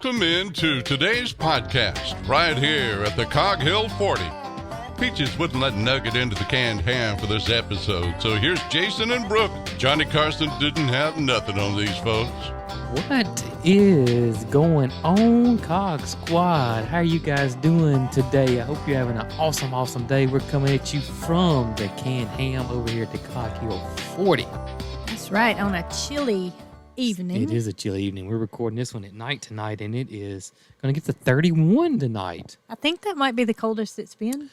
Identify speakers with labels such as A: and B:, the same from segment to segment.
A: Welcome into today's podcast right here at the Cog Hill 40. Peaches wouldn't let Nugget into the canned ham for this episode, so here's Jason and Brooke. Johnny Carson didn't have nothing on these folks.
B: What is going on, Cog Squad? How are you guys doing today? I hope you're having an awesome day. We're coming at you from the canned ham over here at the Cog Hill 40.
C: That's right, on a chilly evening.
B: It is a chilly evening. We're recording this one at night tonight, and it is going to get to 31 tonight.
C: I think that might be the coldest it's been.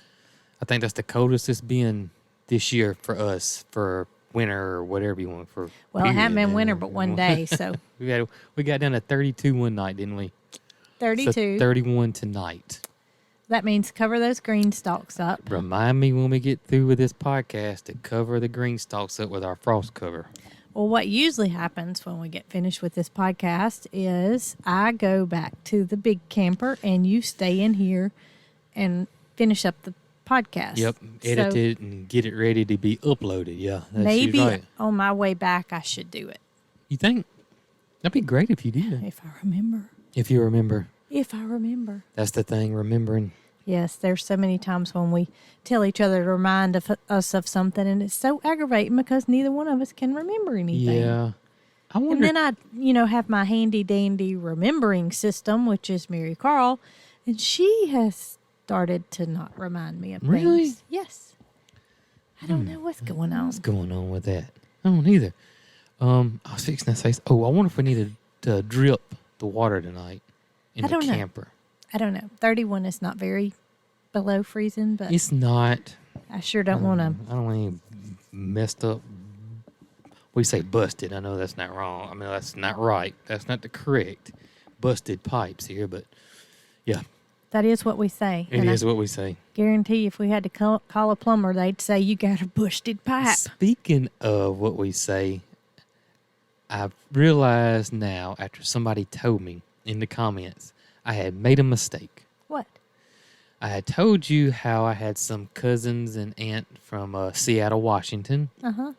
B: I think that's the coldest it's been this year for us, for winter or whatever you want. For
C: Well, it hadn't been winter but one day, so.
B: we got down to 32 one night, didn't we?
C: 32.
B: So 31 tonight.
C: That means cover those green stalks up.
B: Remind me when we get through with this podcast to cover the green stalks up with our frost cover.
C: Well, what usually happens when we get finished with this podcast is I go back to the big camper and you stay in here and finish up the podcast.
B: Yep, edit it and get it ready to be uploaded. Yeah, that's
C: maybe
B: right.
C: On my way back I should do it.
B: You think? That'd be great if you did.
C: If I remember.
B: If you remember.
C: If I remember.
B: That's the thing, remembering.
C: Yes, there's so many times when we tell each other to remind us of something, and it's so aggravating because neither one of us can remember anything.
B: Yeah. I wonder.
C: And then I, have my handy-dandy remembering system, which is Marycarl, and she has started to not remind me of
B: Really?
C: things. Yes. I don't know what's going on.
B: What's going on with that? I don't either. I was fixing to say, I wonder if we needed to drip the water tonight in the camper.
C: I don't know. 31 is not very below freezing, but
B: It's not.
C: I sure don't want to.
B: I don't want any messed up. We say busted. I know that's not wrong. I mean, that's not right. That's not the correct busted pipes here, but yeah.
C: That is what we say.
B: It is what we say.
C: Guarantee if we had to call a plumber, they'd say you got a busted pipe.
B: Speaking of what we say, I've realized now after somebody told me in the comments, I had made a mistake.
C: What?
B: I had told you how I had some cousins and aunt from Seattle, Washington.
C: Uh-huh.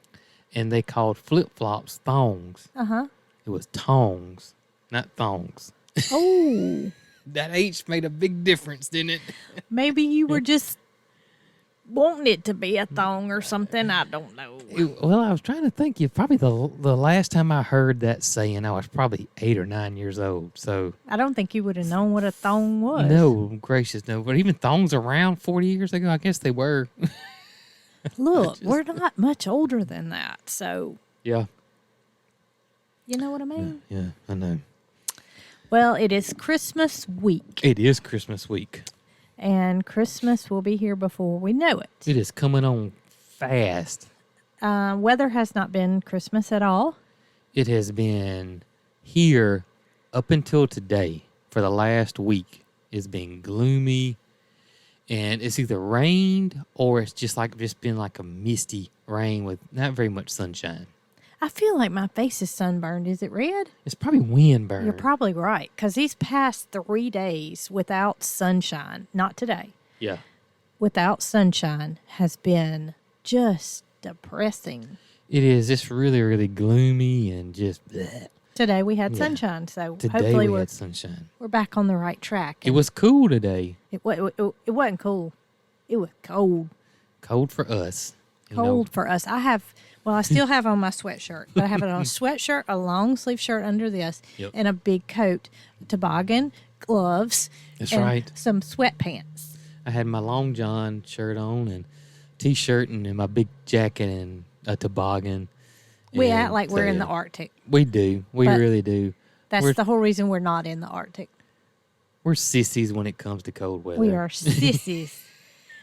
B: And they called flip-flops thongs.
C: Uh-huh.
B: It was tongs, not thongs.
C: Oh.
B: That H made a big difference, didn't it?
C: Maybe you were just wanting it to be a thong or something. I don't know.
B: Well, I was trying to think. Probably the last time I heard that saying, I was probably 8 or 9 years old. So
C: I don't think you would have known what a thong was.
B: No, gracious, no. But even thongs around 40 years ago, I guess they were.
C: Look, we're not much older than that. So,
B: Yeah.
C: You know what I mean?
B: Yeah, I know.
C: Well, it is Christmas week.
B: It is Christmas week.
C: And Christmas will be here before we know it.
B: It is coming on fast.
C: Weather has not been Christmas at all.
B: It has been here up until today for the last week. It's been gloomy, and it's either rained or it's just been like a misty rain with not very much sunshine.
C: I feel like my face is sunburned. Is it red?
B: It's probably wind burn.
C: You're probably right, because these past 3 days without sunshine, not today,
B: Yeah.
C: without sunshine has been just depressing.
B: It is. It's really, really gloomy and just bleh.
C: Today we had sunshine, so
B: Today
C: hopefully
B: we had sunshine.
C: we're back on the right track.
B: It was cool today.
C: It wasn't cool. It was cold.
B: Cold for us.
C: Cold for us. I still have on my sweatshirt, but I have it on a sweatshirt, a long sleeve shirt under this, and a big coat, toboggan, gloves,
B: That's
C: and
B: right.
C: some sweatpants.
B: I had my long john shirt on and t-shirt and my big jacket and a toboggan.
C: We
B: And
C: act like we're in
B: so,
C: the Arctic.
B: We do. We
C: But
B: really do.
C: That's the whole reason we're not in the Arctic.
B: We're sissies when it comes to cold weather.
C: We are sissies.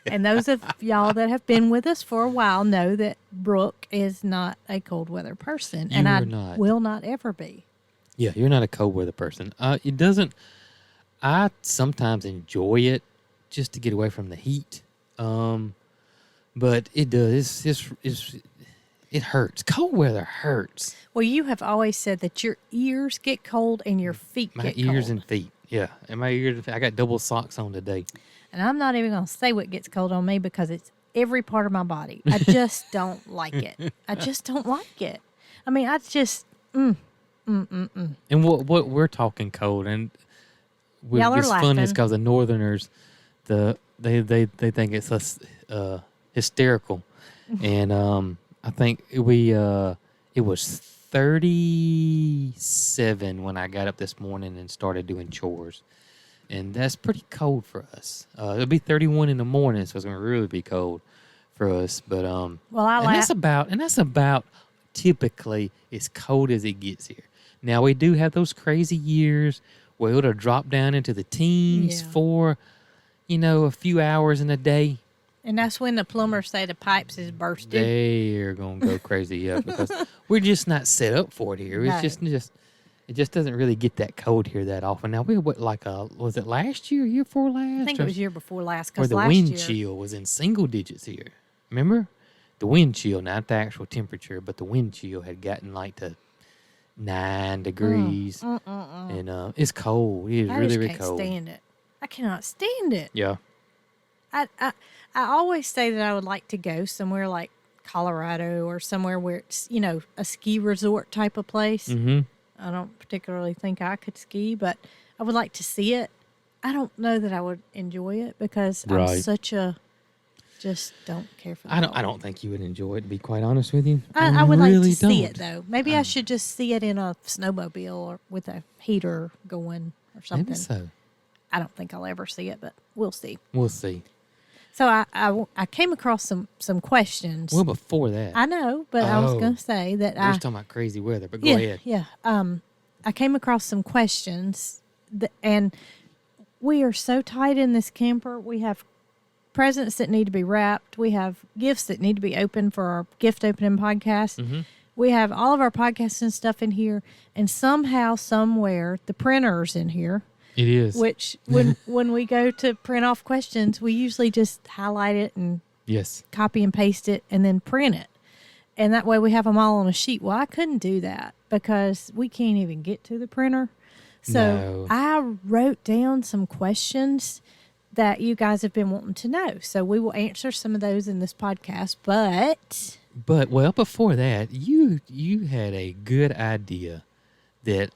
C: And those of y'all that have been with us for a while know that Brooke is not a cold weather person.
B: You
C: and
B: are
C: I
B: not.
C: will not ever be.
B: Yeah, you're not a cold weather person. It doesn't. I sometimes enjoy it just to get away from the heat. But it does. It hurts. Cold weather hurts.
C: Well, you have always said that your ears get cold and your feet
B: My
C: get
B: ears
C: cold.
B: and feet. Yeah, and my ears. I got double socks on today.
C: And I'm not even going to say what gets cold on me because it's every part of my body. I just don't like it. I just don't like it. I mean, I just,
B: And what we're talking cold, and
C: Y'all are
B: it's funny
C: laughing.
B: because the Northerners, they think it's us hysterical, and I think it was 37 when I got up this morning and started doing chores, and that's pretty cold for us. It'll be 31 in the morning, so it's gonna really be cold for us. But
C: Well,
B: that's about typically as cold as it gets here. Now we do have those crazy years where it'll drop down into the teens
C: Yeah.
B: for, a few hours in a day.
C: and that's when the plumbers say the pipes is bursted.
B: They're gonna go crazy, yeah, because we're just not set up for it here. It's
C: No.
B: just it just doesn't really get that cold here that often. Now we was it last year, year before last?
C: I think
B: or-
C: it was year before last.
B: Or
C: Because
B: the
C: last
B: wind
C: year,
B: chill was in single digits here. Remember? The wind chill, not the actual temperature, but the wind chill had gotten like to 9 degrees. And it's cold. It is
C: I
B: really,
C: just
B: really
C: can't
B: cold.
C: stand it. I cannot stand it.
B: Yeah.
C: I always say that I would like to go somewhere like Colorado or somewhere where it's, a ski resort type of place.
B: Mm-hmm.
C: I don't particularly think I could ski, but I would like to see it. I don't know that I would enjoy it because I'm
B: Right.
C: just don't care for the
B: I
C: cold.
B: don't think you would enjoy it, to be quite honest with you.
C: I would like
B: really
C: to see it
B: don't.
C: though. Maybe I should just see it in a snowmobile or with a heater going or something.
B: Maybe so.
C: I don't think I'll ever see it, but we'll see.
B: We'll see.
C: So I came across some questions.
B: Well, before that,
C: I know, but I was
B: Oh.
C: going to say that
B: we're just talking about crazy weather, but go
C: yeah,
B: ahead.
C: Yeah. I came across some questions, and we are so tight in this camper. We have presents that need to be wrapped. We have gifts that need to be opened for our gift opening podcast.
B: Mm-hmm.
C: We have all of our podcasts and stuff in here, and somehow, somewhere, the printer's in here.
B: It is.
C: Which, when we go to print off questions, we usually just highlight it and
B: Yes.
C: copy and paste it and then print it. And that way we have them all on a sheet. Well, I couldn't do that because we can't even get to the printer. So
B: No.
C: I wrote down some questions that you guys have been wanting to know. So we will answer some of those in this podcast. But
B: But before that, you had a good idea that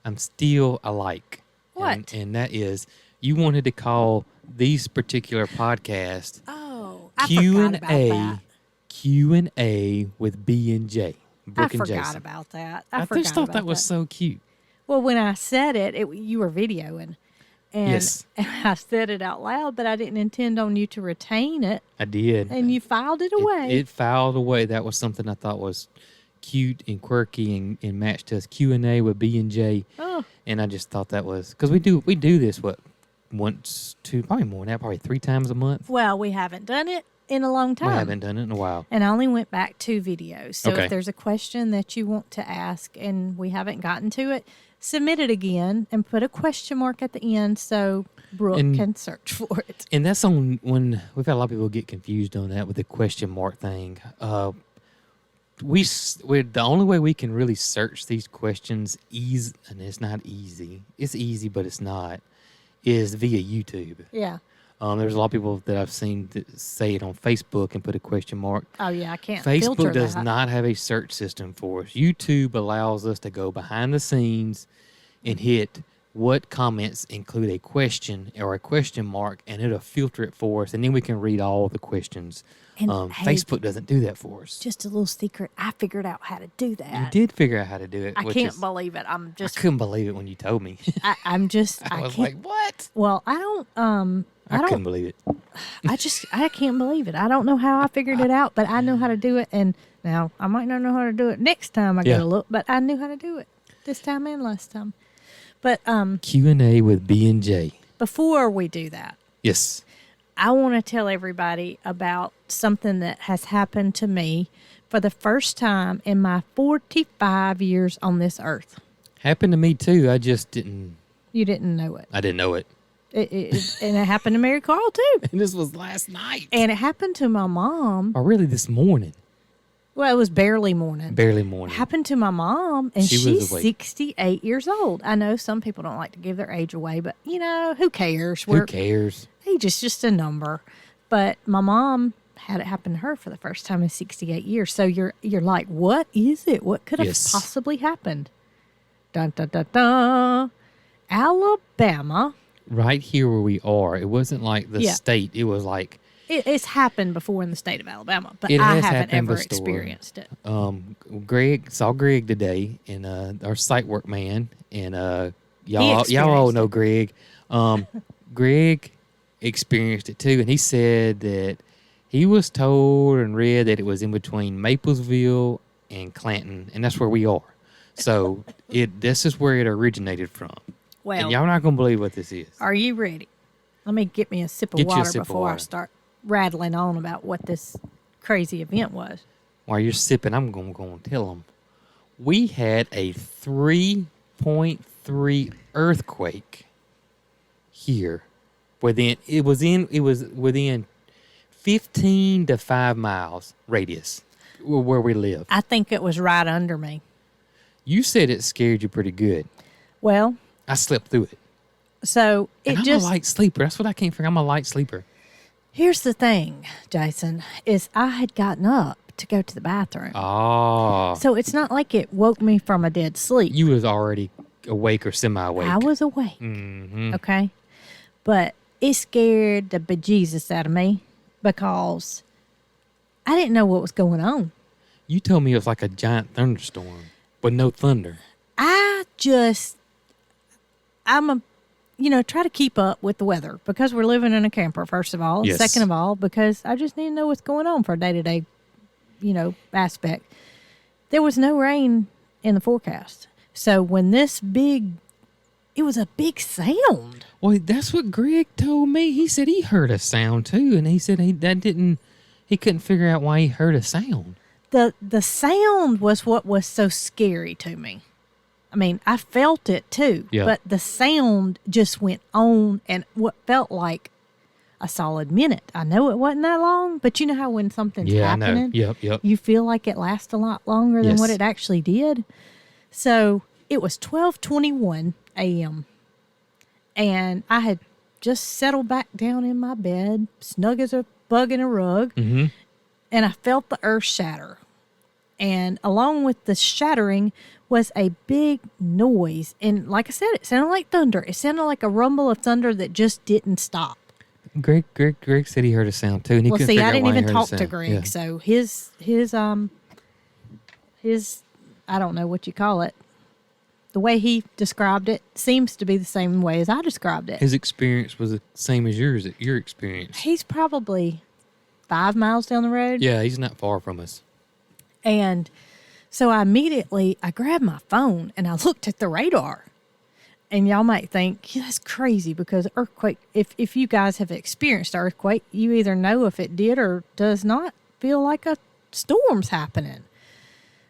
B: I like.
C: What?
B: And that is, you wanted to call these particular podcasts
C: I forgot about that.
B: Q&A with B and J.
C: I
B: Brooke and
C: forgot
B: Jason.
C: about that.
B: I
C: forgot
B: just thought
C: about
B: that was so cute.
C: Well, when I said it, you were videoing. And,
B: Yes.
C: and I said it out loud, but I didn't intend on you to retain it.
B: I did.
C: And you filed it away.
B: It filed away. That was something I thought was cute and quirky and matched us. Q&A with B and J.
C: Oh.
B: And I just thought that was because we do this once, probably more than that, probably 3 times a month.
C: Well, we haven't done it in a long time.
B: We haven't done it in a while.
C: And I only went back 2 videos. So
B: Okay.
C: if there's a question that you want to ask and we haven't gotten to it, submit it again and put a question mark at the end so Brooke
B: And-
C: can search for it.
B: And that's on when we've had a lot of people get confused on that with the question mark thing. We're the only way we can really search these questions and it's not easy. It's easy, but it's not. Is via YouTube.
C: Yeah.
B: There's a lot of people that I've seen that say it on Facebook and put a question mark.
C: Oh, yeah. I can't filter
B: Facebook does
C: that.
B: not have a search system for us. YouTube allows us to go behind the scenes and hit what comments include a question or a question mark, and it'll filter it for us, and then we can read all the questions.
C: And, hey,
B: Facebook doesn't do that for us.
C: Just a little secret. I figured out how to do that.
B: You did figure out how to do it.
C: I
B: which
C: can't
B: is-
C: believe it.
B: I couldn't believe it when you told me.
C: I'm just.
B: I
C: I
B: was
C: can't.
B: like, what?
C: Well, I don't. I
B: couldn't
C: don't.
B: believe it.
C: I can't believe it. I don't know how I figured it out, but I know how to do it. And now I might not know how to do it next time I
B: Yeah.
C: go to look, but I knew how to do it this time and last time. But
B: Q&A with B and J.
C: before we do that,
B: Yes.
C: I want to tell everybody about something that has happened to me for the first time in my 45 years on this earth.
B: Happened to me too. I just didn't.
C: You didn't know it.
B: I didn't know it.
C: And it happened to Marycarl too.
B: And this was last night.
C: And it happened to my mom.
B: Or really this morning.
C: Well, it was barely morning.
B: Barely morning.
C: Happened to my mom, and
B: She was
C: she's
B: awake.
C: 68 years old. I know some people don't like to give their age away, but who cares?
B: Who cares?
C: Age is just a number. But my mom had it happen to her for the first time in 68 years. So you're like, what is it? What could have
B: Yes.
C: possibly happened? Dun dun dun dun. Alabama
B: right here where we are. It wasn't like the
C: Yeah.
B: state. It was like
C: It's happened before in the state of Alabama, but
B: It
C: I
B: has
C: haven't
B: happened
C: ever
B: before.
C: experienced it.
B: Greg saw Greg today, and our site work man, and y'all all
C: experienced
B: know
C: it.
B: Greg. Greg experienced it too, and he said that he was told and read that it was in between Maplesville and Clanton, and that's where we are. So this is where it originated from.
C: Well,
B: And y'all not gonna believe what this is.
C: are you ready? Let me get me a sip of
B: Get you a
C: water
B: sip of
C: before I
B: water.
C: start rattling on about what this crazy event was.
B: While you're sipping, I'm gonna go and tell them. We had a 3.3 earthquake here. It was within 15 to 5 miles radius where we live.
C: I think it was right under me.
B: You said it scared you pretty good.
C: Well,
B: I slept through it.
C: so
B: And I'm a light sleeper. That's what I can't figure. I'm a light sleeper.
C: here's the thing, Jason, is I had gotten up to go to the bathroom.
B: Oh.
C: So it's not like it woke me from a dead sleep.
B: You was already awake or semi-awake.
C: I was awake.
B: Mm-hmm.
C: Okay. But it scared the bejesus out of me because I didn't know what was going on.
B: You told me it was like a giant thunderstorm, but no thunder.
C: Try to keep up with the weather because we're living in a camper, first of all.
B: Yes.
C: Second of all, because I just need to know what's going on for a day-to-day, aspect. There was no rain in the forecast. So when it was a big sound.
B: Well, that's what Greg told me. He said he heard a sound too, and he said he couldn't figure out why he heard a sound.
C: The sound was what was so scary to me. I mean, I felt it too,
B: Yeah.
C: but the sound just went on and what felt like a solid minute. I know it wasn't that long, but you know how when something's happening,
B: I know. Yep.
C: you feel like it lasts a lot longer than what
B: Yes.
C: it actually did. So it was 12:21 a.m. and I had just settled back down in my bed, snug as a bug in a rug,
B: Mm-hmm.
C: and I felt the earth shatter. And along with the shattering was a big noise. And like I said, it sounded like thunder. It sounded like a rumble of thunder that just didn't stop.
B: Greg said he heard a sound too, and he
C: Well,
B: couldn't
C: see,
B: figure
C: I
B: out
C: didn't
B: why he
C: even
B: heard a
C: talk to
B: sound.
C: Greg.
B: Yeah.
C: So his I don't know what you call it. The way he described it seems to be the same way as I described it.
B: His experience was the same as yours. Your experience.
C: He's probably 5 miles down the road.
B: Yeah, he's not far from us.
C: And so I grabbed my phone and I looked at the radar. And y'all might think, yeah, that's crazy because earthquake, if you guys have experienced earthquake, you either know if it did or does not feel like a storm's happening.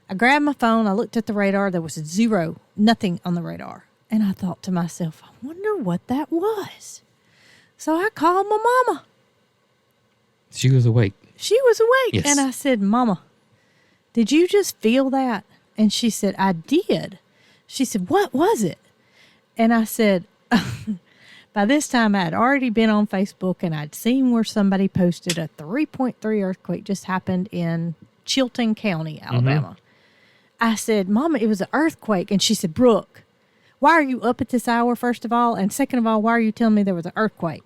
C: I grabbed my phone, I looked at the radar, there was nothing on the radar. And I thought to myself, I wonder what that was. So I called my mama.
B: She was awake.
C: She was awake.
B: Yes.
C: And I said, Mama, did you just feel that? And she said, I did. She said, what was it? And I said, by this time I had already been on Facebook and I'd seen where somebody posted a 3.3 earthquake just happened in Chilton County, Alabama. I said, Mama, it was an earthquake. And she said, Brooke, why are you up at this hour, first of all? And second of all, why are you telling me there was an earthquake?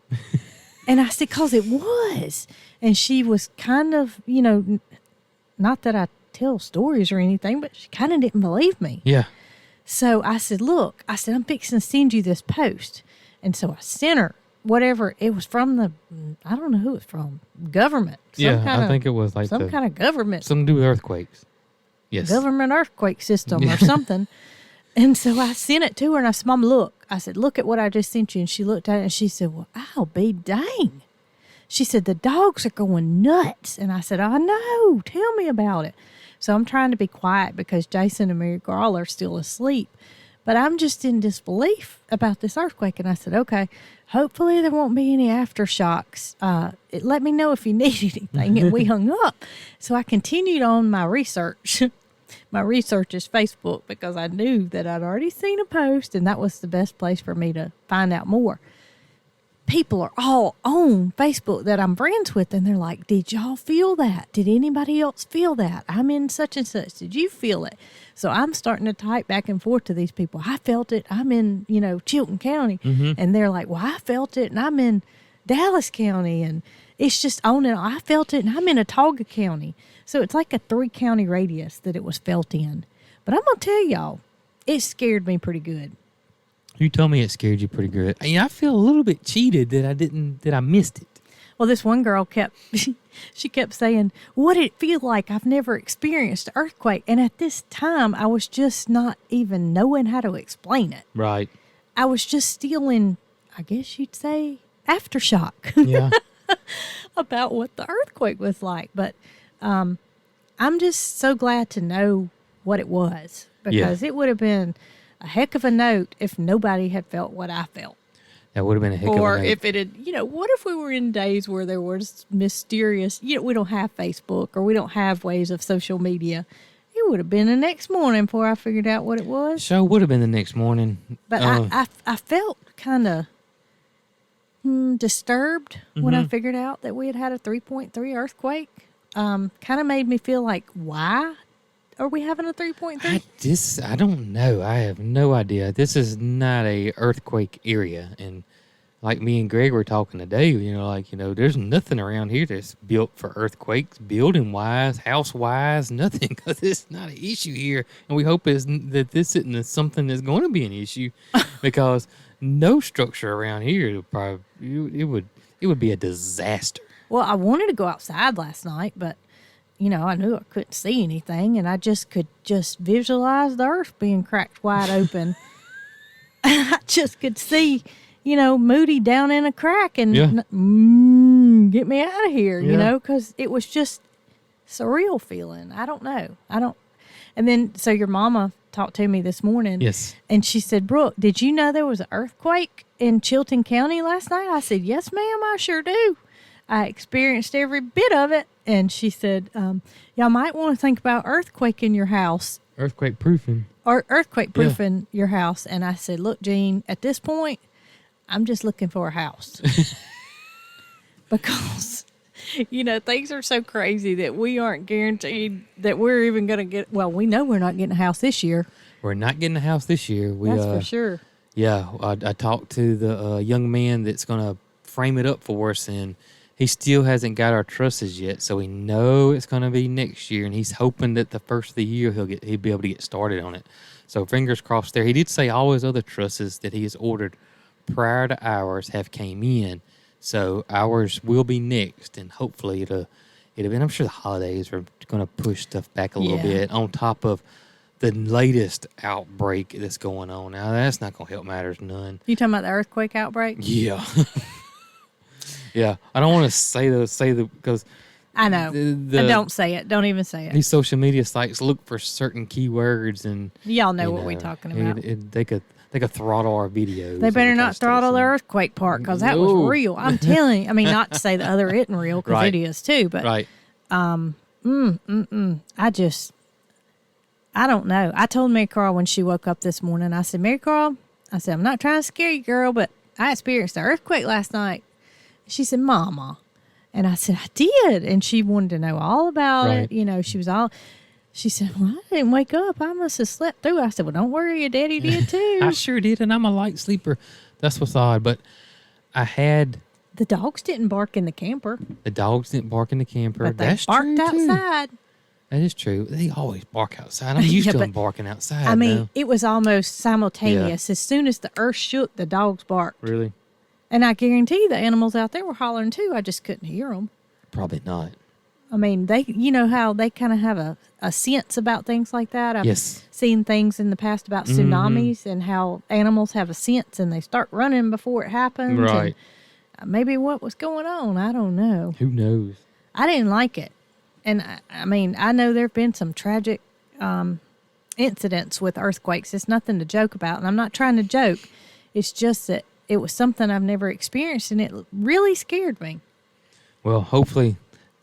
C: And I said, because it was. And she was kind of, not that I tell stories or anything, but she kind of didn't believe me.
B: Yeah.
C: So I said, look, I'm fixing to send you this post. And so I sent her whatever. It was from I don't know who it's from, government.
B: I think it was like
C: some kind of government.
B: Something to do with earthquakes. Yes.
C: Government earthquake system or something. And so I sent it to her and I said, Mom, look. I said, look at what I just sent you. And she looked at it and she said, well, I'll be dang. She said, the dogs are going nuts. And I said, I know. Tell me about it. So I'm trying to be quiet because Jason and Marycarl are still asleep. But I'm just in disbelief about this earthquake. And I said, okay, hopefully there won't be any aftershocks. Let me know if you need anything. And we hung up. So I continued on my research. My research is Facebook because I knew that I'd already seen a post and that was the best place for me to find out more. people are all on Facebook that I'm friends with, and they're like, did y'all feel that? Did anybody else feel that? I'm in such and such. Did you feel it? So I'm starting to type back and forth to these people. I felt it. I'm in, Chilton County. And they're like, well, I felt it, and I'm in Dallas County. And it's just on and on. I felt it, and I'm in Autauga County. So it's like a 3-county radius that it was felt in. But I'm going to tell y'all, it scared me pretty good.
B: You told me it scared you pretty good. I feel a little bit cheated that I missed it.
C: Well, this one girl kept saying, what did it feel like? I've never experienced an earthquake. And at this time, I was just not even knowing how to explain it.
B: Right.
C: I was just still in, I guess you'd say, aftershock.
B: Yeah.
C: About what the earthquake was like. But I'm just so glad to know what it was, because it would have been a heck of a note if nobody had felt what I felt.
B: That would have been a heck of a note.
C: Or if it had, what if we were in days where there was mysterious, we don't have Facebook or we don't have ways of social media. It would have been the next morning before I figured out what it was.
B: So would have been the next morning.
C: But I felt kind of disturbed when I figured out that we had a 3.3 earthquake. Kind of made me feel like, why are we having a 3.3?
B: I don't know. I have no idea. This is not a earthquake area. And like me and Greg were talking today, there's nothing around here that's built for earthquakes, building-wise, house-wise, nothing, because it's not an issue here. And we hope that this isn't something that's going to be an issue, because no structure around here it would be a disaster.
C: Well, I wanted to go outside last night, but I knew I couldn't see anything, and I just could visualize the earth being cracked wide open. I just could see, Moody down in a crack and get me out of here, because it was just surreal feeling. I don't know. And then, so your mama talked to me this morning.
B: Yes.
C: And she said, Brooke, did you know there was an earthquake in Chilton County last night? I said, yes, ma'am, I sure do. I experienced every bit of it. And she said, y'all might want to think about earthquaking your house.
B: Earthquake proofing.
C: Or earthquake proofing your house. And I said, look, Jean, at this point, I'm just looking for a house. Because, things are so crazy that we aren't guaranteed that we're even going to get, well, we know we're not getting a house this year.
B: We're not getting a house this year.
C: That's for sure.
B: Yeah, I talked to the young man that's going to frame it up for us, and he still hasn't got our trusses yet, so we know it's going to be next year, and he's hoping that the first of the year he'll be able to get started on it. So fingers crossed there. He did say all his other trusses that he has ordered prior to ours have came in, so ours will be next, and hopefully it'll be. I'm sure the holidays are going to push stuff back a little bit on top of the latest outbreak that's going on. Now that's not going to help matters none.
C: You talking about the earthquake outbreak?
B: Yeah. Yeah, I don't want to say because
C: I know. Don't say it. Don't even say it.
B: These social media sites look for certain keywords, and
C: y'all know what we're talking about.
B: They could throttle our videos.
C: They better not throttle the earthquake part, because that was real. I'm telling you. I mean, not to say the other isn't real, because it is too. But
B: right.
C: I don't know. I told Marycarl when she woke up this morning. I said, Marycarl, I'm not trying to scare you, girl, but I experienced an earthquake last night. She said, Mama. And I said, I did. And she wanted to know all about it. She said, well, I didn't wake up. I must have slept through. I said, well, don't worry. Your daddy did too.
B: I sure did. And I'm a light sleeper. That's what's odd. But
C: the dogs didn't bark in the camper.
B: The dogs didn't bark in the camper.
C: But they
B: That's
C: barked
B: true,
C: outside.
B: Too. That is true. They always bark outside. I'm used to them barking outside.
C: I mean, it was almost simultaneous. As soon as the earth shook, the dogs barked.
B: Really?
C: And I guarantee the animals out there were hollering too. I just couldn't hear them.
B: Probably not.
C: I mean, they, how they kind of have a sense about things like that. I've seen things in the past about tsunamis and how animals have a sense and they start running before it happens.
B: Right.
C: And maybe what was going on, I don't know.
B: Who knows?
C: I didn't like it. And I mean, I know there have been some tragic incidents with earthquakes. It's nothing to joke about. And I'm not trying to joke. It's just that it was something I've never experienced, and it really scared me.
B: Well, hopefully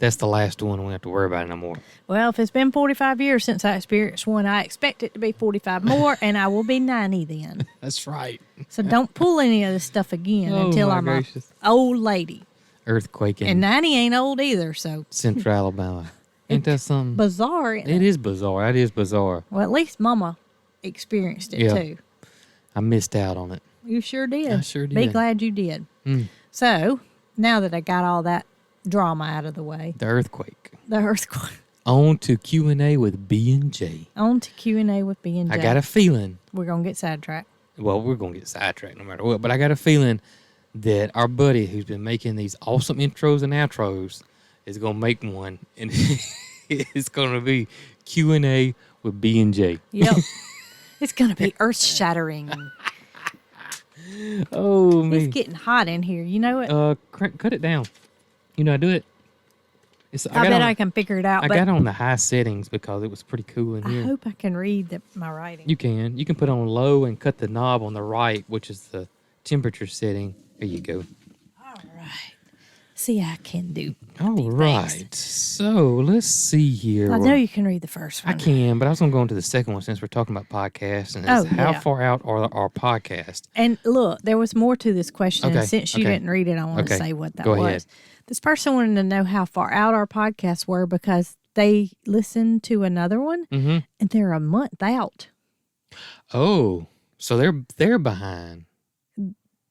B: that's the last one. We don't have to worry about it no more.
C: Well, if it's been 45 years since I experienced one, I expect it to be 45 more, and I will be 90 then.
B: That's right.
C: So don't pull any of this stuff again
B: Oh,
C: until
B: my
C: I'm
B: gracious.
C: a old lady.
B: Earthquake in
C: And 90 ain't old either, so
B: Central Alabama. Ain't that something?
C: bizarre. Isn't
B: It
C: it?
B: is bizarre. That is bizarre.
C: Well, at least Mama experienced it
B: Yeah.
C: too.
B: I missed out on it.
C: You sure did.
B: I sure
C: Be
B: did.
C: glad you did.
B: Mm.
C: So now that I got all that drama out of the way,
B: The earthquake.
C: the earthquake.
B: On to Q&A with B&J.
C: On to Q&A with B&J.
B: I got a feeling,
C: We're gonna get sidetracked.
B: well, we're going to get sidetracked no matter what, but I got a feeling that our buddy who's been making these awesome intros and outros is going to make one, and it's going to be Q&A with B&J.
C: Yep. It's gonna be earth shattering.
B: Oh, me.
C: It's getting hot in here. You know it.
B: Cut it down. You know, I do it.
C: I bet I can figure it out.
B: I
C: but
B: got it on the high settings because it was pretty cool in
C: I
B: here.
C: hope I can read my writing.
B: You can put on low and cut the knob on the right, which is the temperature setting. There you go.
C: All right. See, I can do.
B: All right. So let's see here.
C: I know you can read the first one.
B: I can, but I was going to go into the second one since we're talking about podcasts. And it's how
C: yeah.
B: far out are our podcasts?
C: And look, there was more to this question.
B: Okay,
C: And since you
B: okay.
C: didn't read it, I want to
B: Okay,
C: say what that
B: go
C: was.
B: ahead.
C: This person wanted to know how far out our podcasts were because they listened to another one
B: Mm-hmm.
C: and they're a month out.
B: Oh, so they're behind.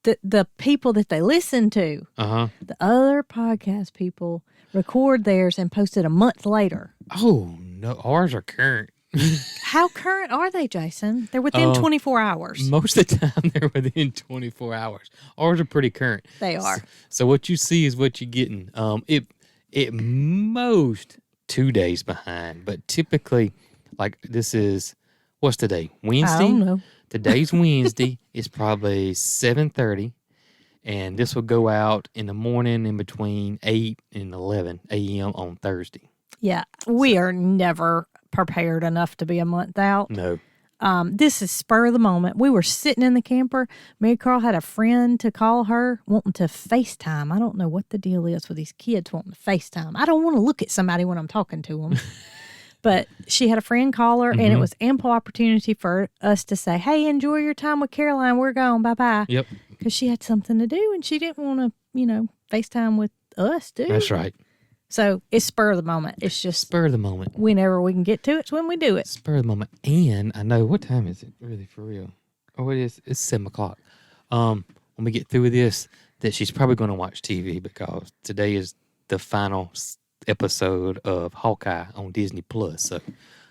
C: The people that they listen to,
B: Uh-huh.
C: the other podcast people record theirs and post it a month later.
B: Oh, no. Ours are current.
C: How current are they, Jason? They're within 24 hours.
B: Most of the time, they're within 24 hours. Ours are pretty current.
C: They are.
B: So what you see is what you're getting. It most 2 days behind, but typically, like this is, what's today? Wednesday?
C: I don't know.
B: Today's Wednesday. It's probably 7:30, and this will go out in the morning in between 8 and 11 a.m. on Thursday.
C: Yeah, we are never prepared enough to be a month out.
B: No.
C: This is spur of the moment. We were sitting in the camper. Marycarl had a friend to call her wanting to FaceTime. I don't know what the deal is with these kids wanting to FaceTime. I don't want to look at somebody when I'm talking to them. But she had a friend call her, and it was ample opportunity for us to say, hey, enjoy your time with Caroline. We're gone. Bye-bye.
B: Yep.
C: Because she had something to do, and she didn't want to, FaceTime with us, too.
B: That's right.
C: So it's spur of the moment. It's just
B: Spur of the moment.
C: whenever we can get to it, it's when we do it.
B: Spur of the moment. And I know, what time is it really for real? Oh, it is. It's 7 o'clock. When we get through with this, that she's probably going to watch TV because today is the final episode of Hawkeye on Disney Plus. So,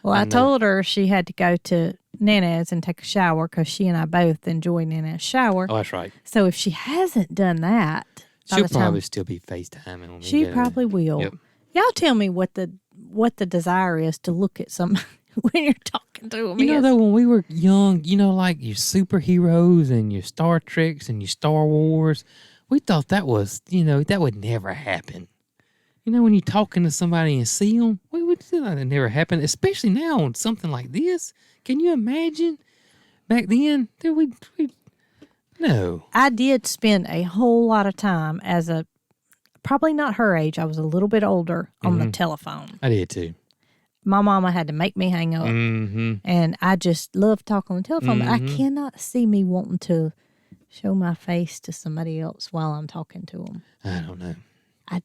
C: Well, I
B: know.
C: told her she had to go to Nana's and take a shower because she and I both enjoy Nana's shower.
B: oh, that's right.
C: So if she hasn't done that, by
B: She'll
C: the time-
B: probably still be FaceTiming when we
C: she
B: get her.
C: probably will.
B: Yep.
C: Y'all tell me what the desire is to look at somebody when you're talking to them.
B: You know, though, when we were young, like your superheroes and your Star Treks and your Star Wars, we thought that was, that would never happen. When you're talking to somebody and see them, we would say that never happened, especially now on something like this. Can you imagine? Back then, no.
C: I did spend a whole lot of time as probably not her age. I was a little bit older on the telephone.
B: I did too.
C: My mama had to make me hang up.
B: Mm-hmm.
C: And I just love talking on the telephone, but I cannot see me wanting to show my face to somebody else while I'm talking to them.
B: I don't know.
C: I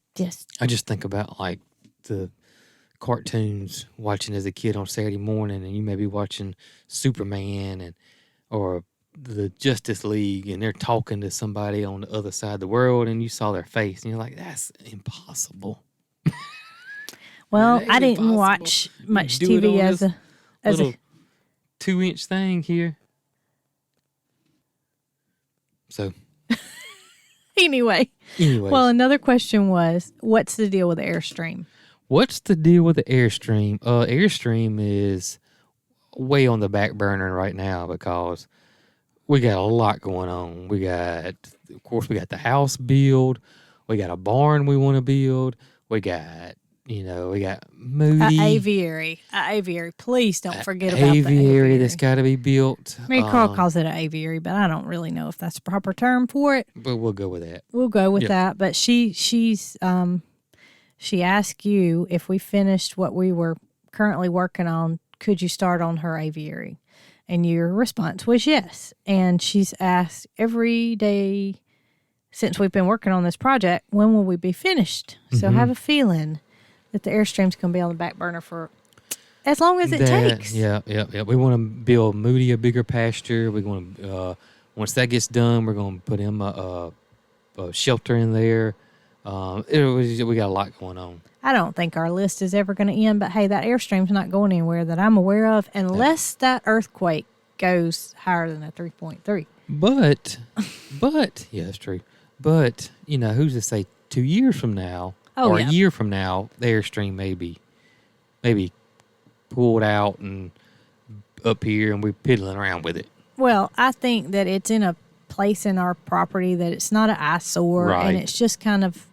B: just think about like the cartoons watching as a kid on Saturday morning, and you may be watching Superman or the Justice League, and they're talking to somebody on the other side of the world, and you saw their face, and you're like, that's impossible.
C: Well,
B: It
C: I
B: ain't
C: didn't
B: impossible.
C: watch much
B: Do it
C: TV
B: on
C: as
B: this
C: a
B: little 2-inch thing here. So,
C: anyway.
B: anyways,
C: Well, another question was, what's the deal with Airstream?
B: what's the deal with the Airstream? Airstream is way on the back burner right now because we got a lot going on. Of course, we got the house build. We got a barn we want to build. We got, we got Moody.
C: Aviary. Aviary. Please don't forget about the
B: aviary
C: aviary.
B: that's got to be built.
C: Marycarl calls it an aviary, but I don't really know if that's the proper term for it.
B: But we'll go with that.
C: We'll go with
B: Yeah.
C: that. But she's she asked you if we finished what we were currently working on, could you start on her aviary? And your response was yes. And she's asked every day since we've been working on this project, when will we be finished? So I have a feeling that the Airstream's going to be on the back burner for as long as it takes.
B: Yeah. We want to build Moody a bigger pasture. We're going to, once that gets done, we're going to put him a shelter in there. We got a lot going on.
C: I don't think our list is ever going to end, but hey, that Airstream's not going anywhere that I'm aware of unless that earthquake goes higher than a 3.3.
B: But, yeah, that's true. But, who's to say 2 years from now a year from now, the Airstream maybe pulled out and up here and we're piddling around with it.
C: Well, I think that it's in a place in our property that it's not an eyesore, and it's just kind of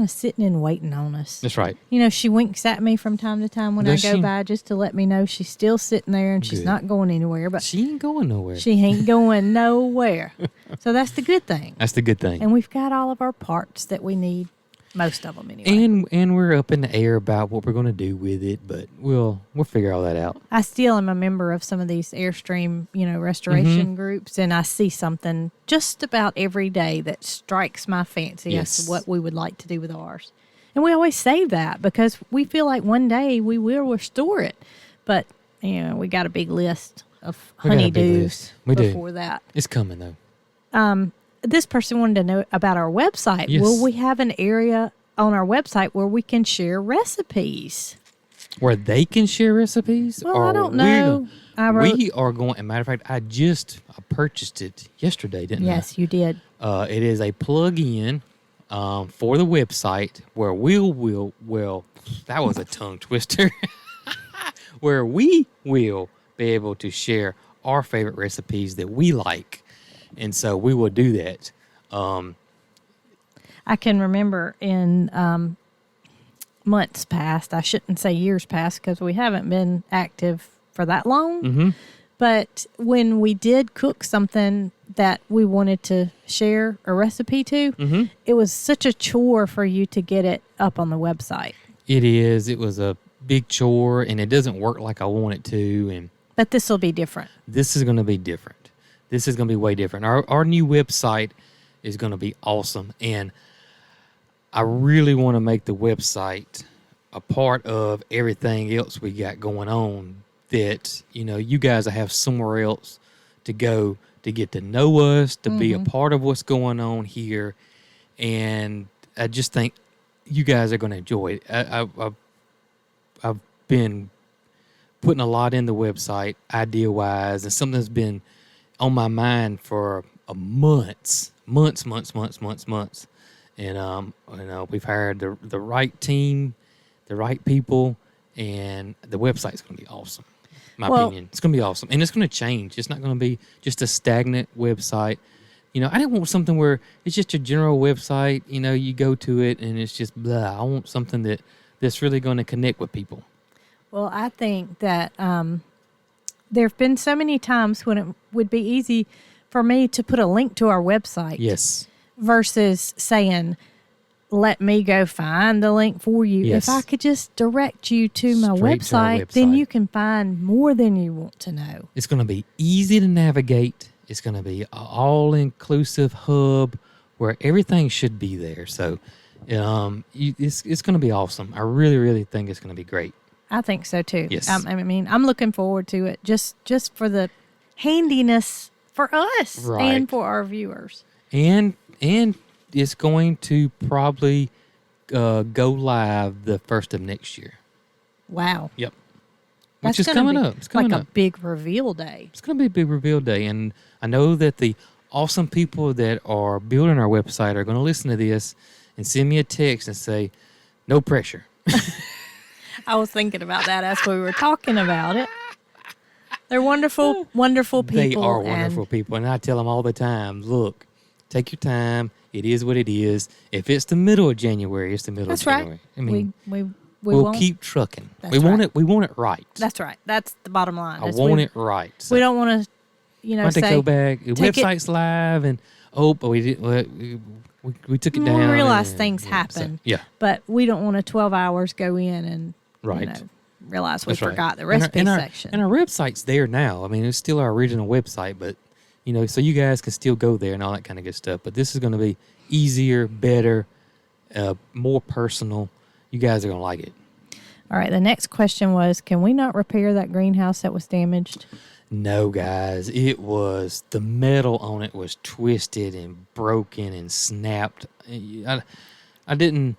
C: sitting and waiting on us.
B: That's right.
C: She winks at me from time to time when I go by just to let me know she's still sitting there and she's not going anywhere. But
B: she ain't going nowhere.
C: She ain't going nowhere. So that's the good thing.
B: That's the good thing.
C: And we've got all of our parts that we need, most of them anyway.
B: And we're up in the air about what we're going to do with it, but we'll figure all that out.
C: I still am a member of some of these Airstream, restoration groups, and I see something just about every day that strikes my fancy as to what we would like to do with ours. And we always save that because we feel like one day we will restore it. But, we got a big list of honeydews before that.
B: It's coming, though.
C: This person wanted to know about our website.
B: Yes.
C: Will we have an area on our website where we can share recipes?
B: Where they can share recipes?
C: Well, I don't know.
B: We are going, as a matter of fact, I purchased it yesterday, didn't I?
C: Yes, you did.
B: It is a plug-in for the website where well, that was a tongue twister, where we will be able to share our favorite recipes that we like. And so we will do that.
C: I can remember in months past, I shouldn't say years past because we haven't been active for that long. But when we did cook something that we wanted to share a recipe to, it was such a chore for you to get it up on the website.
B: It is. It was a big chore, and it doesn't work like I want it to.
C: But this will be different.
B: This is going to be different. This is going to be way different. Our new website is going to be awesome, and I really want to make the website a part of everything else we got going on that, you guys will have somewhere else to go to get to know us, to be a part of what's going on here, and I just think you guys are going to enjoy it. I've been putting a lot in the website idea-wise, and something that's been on my mind for months. And, we've hired the right team, the right people, and the website's going to be awesome. In my opinion, it's going to be awesome. And it's going to change. It's not going to be just a stagnant website. I didn't want something where it's just a general website. You go to it and it's just blah. I want something that's really going to connect with people.
C: Well, I think that there have been so many times when it would be easy for me to put a link to our website.
B: Yes.
C: Versus saying, let me go find the link for you.
B: Yes.
C: If I could just direct you to my website, then you can find more than you want to know.
B: It's going to be easy to navigate. It's going to be an all-inclusive hub where everything should be there. So it's going to be awesome. I really, really think it's going to be great.
C: I think so too.
B: Yes.
C: I'm looking forward to it just for the handiness for us and for our viewers.
B: And it's going to probably go live the 1st of next year.
C: Wow.
B: Yep.
C: That's
B: Which is coming up. It's coming
C: like
B: up.
C: A big reveal day.
B: It's going to be a big reveal day. And I know that the awesome people that are building our website are going to listen to this and send me a text and say, no pressure.
C: I was thinking about that as we were talking about it. They're wonderful, wonderful people.
B: They are wonderful people. And I tell them all the time, look, take your time. It is what it is. If it's the middle of January, it's the middle of January.
C: That's right. I mean,
B: we'll keep trucking.
C: We
B: want it. We want it right.
C: That's right. That's the bottom line.
B: I want it right.
C: So we don't want to,
B: want to go back. The website's live, and oh, but we did. We took it down.
C: We realize
B: and,
C: things
B: so,
C: happen.
B: yeah.
C: But we don't want to 12 hours go in and
B: Right.
C: realize we
B: That's right.
C: forgot the recipe section.
B: And our website's there now. I mean, it's still our original website, but so you guys can still go there and all that kind of good stuff. But this is going to be easier, better, more personal. You guys are going to like it.
C: All right. The next question was, can we not repair that greenhouse that was damaged?
B: No, guys. It was the metal on it was twisted and broken and snapped. I didn't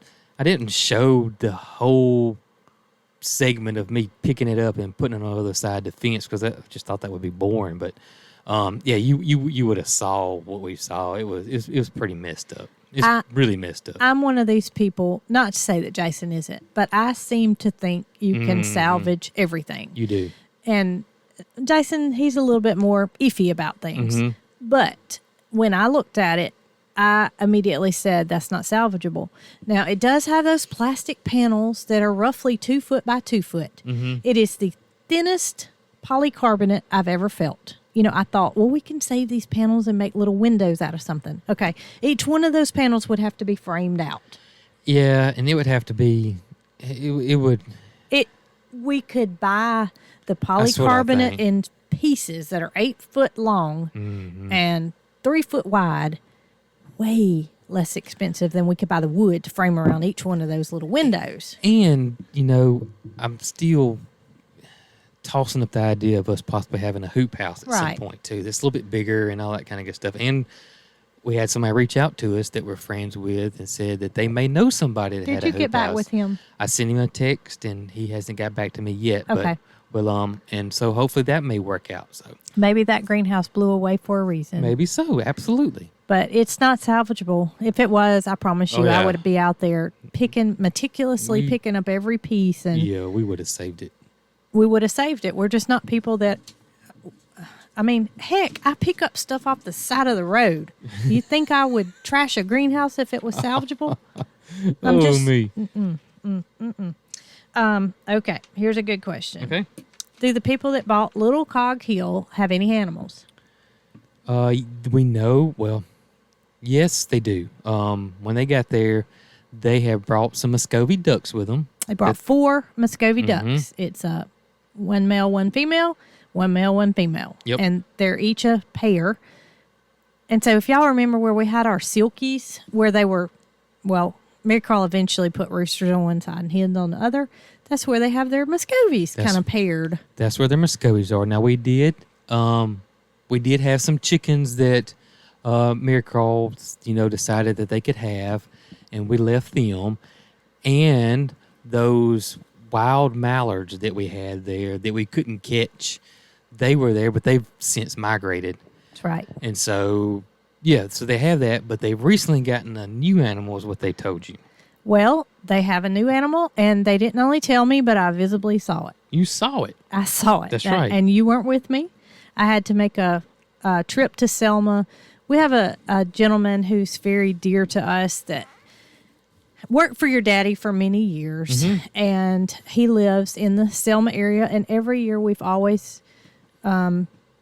B: show the whole segment of me picking it up and putting it on the other side of the fence because I just thought that would be boring. But yeah, you would have saw what we saw. It was pretty messed up. It's really messed up.
C: I'm one of these people, not to say that Jason isn't, but I seem to think you can salvage everything.
B: You do.
C: And Jason, he's a little bit more iffy about things.
B: Mm-hmm.
C: But when I looked at it, I immediately said that's not salvageable. Now, it does have those plastic panels that are roughly 2 foot by 2 foot.
B: Mm-hmm.
C: It is the thinnest polycarbonate I've ever felt. I thought, well, we can save these panels and make little windows out of something. Okay. Each one of those panels would have to be framed out.
B: Yeah, and it would have to be, it would.
C: We could buy the polycarbonate in pieces that are 8 foot long and 3 foot wide, way less expensive than we could buy the wood to frame around each one of those little windows.
B: And, I'm still tossing up the idea of us possibly having a hoop house at some point, too. That's a little bit bigger and all that kind of good stuff. And we had somebody reach out to us that we're friends with and said that they may know somebody that had a hoop house.
C: Did you get back with him?
B: I sent him a text, and he hasn't got back to me yet.
C: Okay.
B: But, and so hopefully that may work out. So
C: maybe that greenhouse blew away for a reason.
B: Maybe so, absolutely.
C: But it's not salvageable. If it was, I promise you, I would be out there meticulously picking up every piece. And
B: yeah, we would have saved it.
C: We would have saved it. We're just not people that... I mean, heck, I pick up stuff off the side of the road. You think I would trash a greenhouse if it was salvageable?
B: Me.
C: Okay, here's a good question.
B: Okay.
C: Do the people that bought Little Cog Hill have any animals?
B: We know, well, yes, they do. When they got there, they have brought some Muscovy ducks with them.
C: They brought 4 Muscovy ducks. It's one male, one female. One male, one female.
B: Yep.
C: And they're each a pair. And so if y'all remember where we had our silkies, where they were, well, Marycarl eventually put roosters on one side and hens on the other. That's where they have their Muscovies kind of paired. That's
B: where their Muscovies are. Now, we did have some chickens that Marycarl, decided that they could have, and we left them. And those wild mallards that we had there that we couldn't catch, they were there, but they've since migrated.
C: That's right.
B: And so, so they have that, but they've recently gotten a new animal is what they told you.
C: Well, they have a new animal, and they didn't only tell me, but I visibly saw it.
B: You saw it.
C: I saw it.
B: That's right.
C: And you weren't with me. I had to make a trip to Selma. We have a gentleman who's very dear to us that worked for your daddy for many years, and he lives in the Selma area, and every year we've always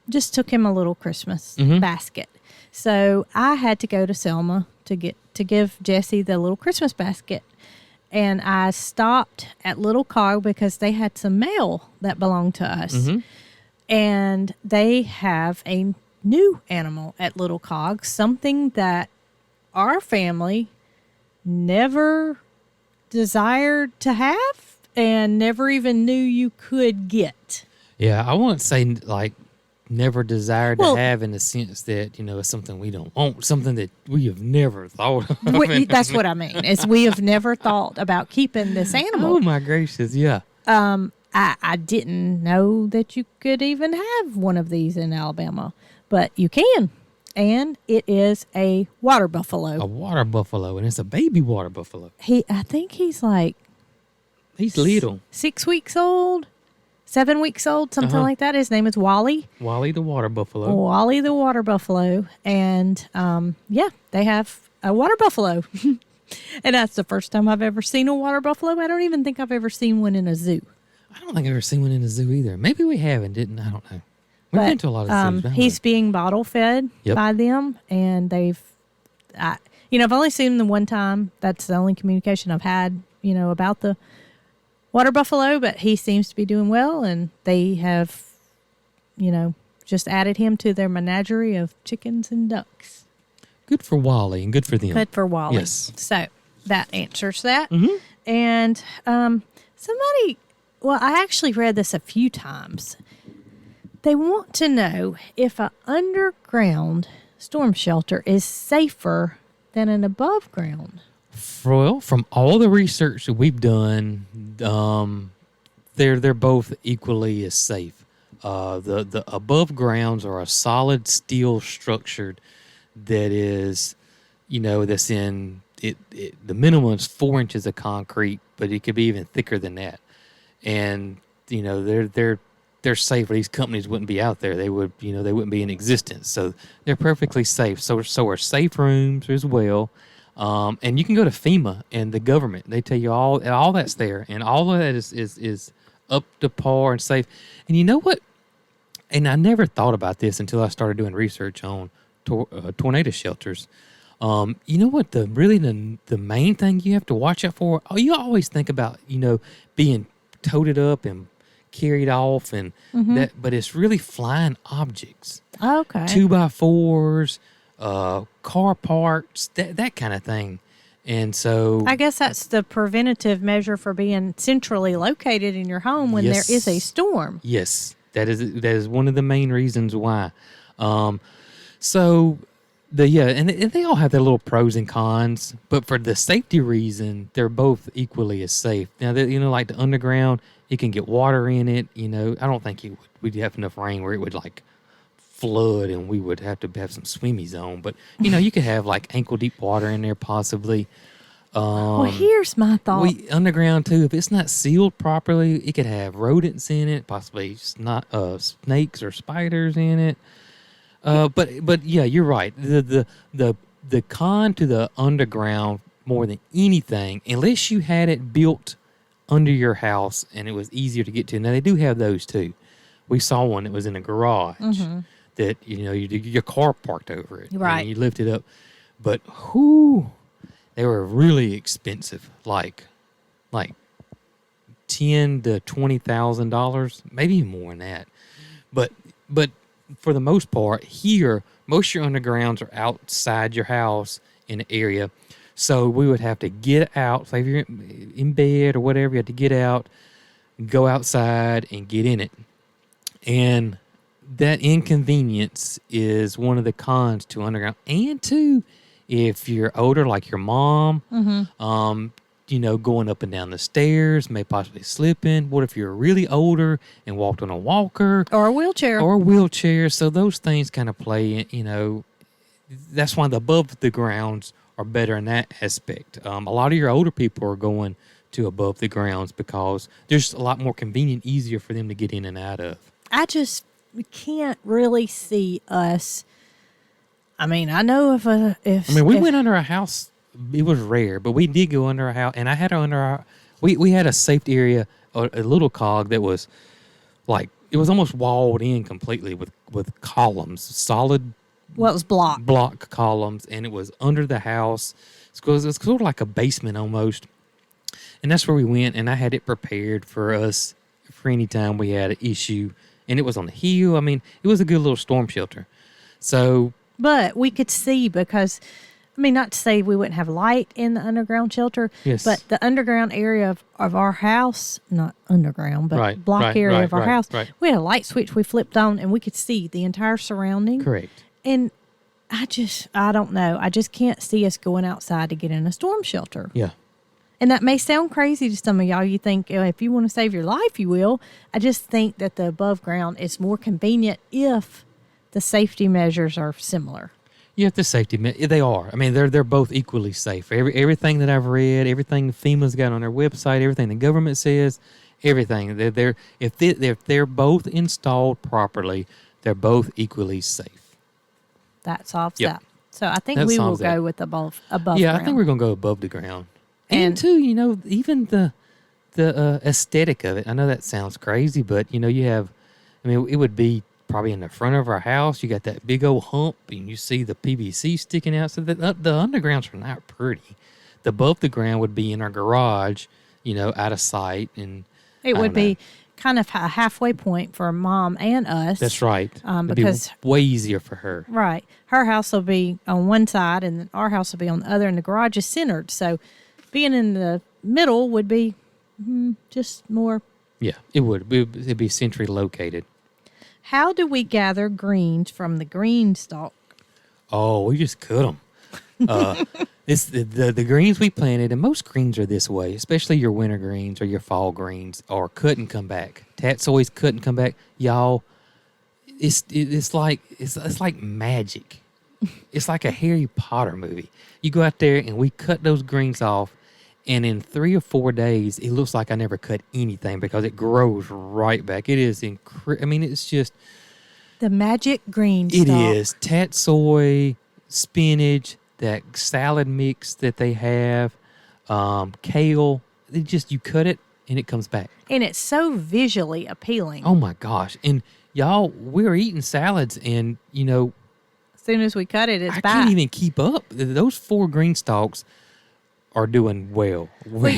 C: just took him a little Christmas basket. So I had to go to Selma to give Jesse the little Christmas basket, and I stopped at Little Cog because they had some mail that belonged to us, and they have a new animal at Little Cog, something that our family never desired to have and never even knew you could get.
B: Yeah, I wouldn't say like never desired to have in the sense that, it's something we don't want, something that we have never thought of.
C: That's what I mean, is we have never thought about keeping this animal.
B: Oh, my gracious, yeah.
C: I didn't know that you could even have one of these in Alabama, but you can. And it is a water buffalo.
B: A water buffalo, and it's a baby water buffalo.
C: I think he's like...
B: He's little.
C: 6 weeks old, 7 weeks old, something like that. His name is Wally.
B: Wally the water buffalo.
C: Wally the water buffalo. And, they have a water buffalo. And that's the first time I've ever seen a water buffalo. I don't even think I've ever seen one in a zoo.
B: I don't think I've ever seen one in a zoo either. Maybe we have and didn't. I don't know. We've been to a lot of zoos, haven't
C: he's
B: we?
C: being bottle fed
B: Yep.
C: by them, and I've only seen him the one time. That's the only communication I've had, about the water buffalo. But he seems to be doing well, and they have, just added him to their menagerie of chickens and ducks.
B: Good for Wally and good for them.
C: Good for Wally.
B: Yes.
C: So that answers that.
B: Mm-hmm.
C: And I actually read this a few times. They want to know if an underground storm shelter is safer than an above ground.
B: Well, from all the research that we've done, they're both equally as safe. The above grounds are a solid steel structure that is, that's in it. The minimum is 4 inches of concrete, but it could be even thicker than that. And they're safe. These companies wouldn't be out there. They wouldn't be in existence. So they're perfectly safe. So are safe rooms as well. And you can go to FEMA and the government. They tell you all that's there, and all of that is up to par and safe. And you know what? And I never thought about this until I started doing research on tornado shelters. You know what? The main thing you have to watch out for. Oh, you always think about being toted up and carried off and that, but it's really flying objects.
C: Okay.
B: 2x4s, car parts, that kind of thing. And so
C: I guess that's the preventative measure for being centrally located in your home when
B: Yes.
C: there is a storm.
B: Yes, that is one of the main reasons why. And they all have their little pros and cons, but for the safety reason, they're both equally as safe. Now, like the underground, it can get water in it. I don't think we'd have enough rain where it would like flood and we would have to have some swimmies on. But you could have like ankle deep water in there possibly.
C: Well, here's my thought.
B: Underground too. If it's not sealed properly, it could have rodents in it, possibly snakes or spiders in it. But yeah, you're right. The con to the underground more than anything, unless you had it built under your house and it was easier to get to. Now they do have those too. We saw one that was in a garage that your car parked over it,
C: Right.
B: And you lift it up, but they were really expensive, like $10,000 to $20,000, maybe more than that. But for the most part, here, most of your undergrounds are outside your house in the area. So we would have to get out. Say if you're in bed or whatever, you have to get out, go outside, and get in it. And that inconvenience is one of the cons to underground. And two, if you're older, like your mom, going up and down the stairs, may possibly slipping. What if you're really older and walked on a walker?
C: Or a wheelchair.
B: Or a wheelchair. So those things kind of play in, that's why the above the grounds are better in that aspect. A lot of your older people are going to above the grounds because there's a lot more convenient, easier for them to get in and out of.
C: We can't really see us. I mean, I know
B: we went under a house. It was rare, but we did go under a house, and I had her under our. We had a safety area, a little cog that was like it was almost walled in completely with columns, solid.
C: Well, it was
B: block columns, and it was under the house. It's sort of like a basement almost, and that's where we went. And I had it prepared for us for any time we had an issue, and it was on the hill. I mean, it was a good little storm shelter. So,
C: but we could see because. I mean, not to say we wouldn't have light in the underground shelter,
B: yes.
C: But the underground area of our house, not underground, but block area of our house, we had a light switch we flipped on and we could see the entire surrounding.
B: Correct.
C: And I don't know. I just can't see us going outside to get in a storm shelter.
B: Yeah.
C: And that may sound crazy to some of y'all. You think if you want to save your life, you will. I just think that the above ground is more convenient if the safety measures are similar.
B: Yeah, the safety, they are. I mean, they're both equally safe. Everything that I've read, everything FEMA's got on their website, everything the government says, everything. If they're both installed properly, they're both equally safe.
C: That solves that. So I think
B: that
C: we will
B: solves that.
C: go with above
B: Yeah,
C: ground.
B: I think we're gonna go above the ground. And too, even the aesthetic of it. I know that sounds crazy, but you have. I mean, it would be probably in the front of our house. You got that big old hump, and you see the PVC sticking out. So the undergrounds are not pretty. The above the ground would be in our garage, out of sight, and
C: it would be kind of a halfway point for Mom and us.
B: That's right.
C: Because
B: be way easier for her.
C: Right. Her house will be on one side, and our house will be on the other, and the garage is centered. So being in the middle would be just more.
B: Yeah, it would. It'd be centrally located.
C: How do we gather greens from the green stalk?
B: Oh, we just cut them. The greens we planted, and most greens are this way, especially your winter greens or your fall greens, or cut and come back. Tatsoy's cut and come back, y'all. It's like magic. It's like a Harry Potter movie. You go out there and we cut those greens off, and in 3 or 4 days, it looks like I never cut anything because it grows right back. It is incredible. I mean, it's just
C: the magic green stalk.
B: It is tatsoy, spinach, that salad mix that they have, kale. You cut it and it comes back.
C: And it's so visually appealing.
B: Oh my gosh. And y'all, we're eating salads and,
C: as soon as we cut it, it's back.
B: I can't even keep up. Those 4 green stalks are doing well. Well.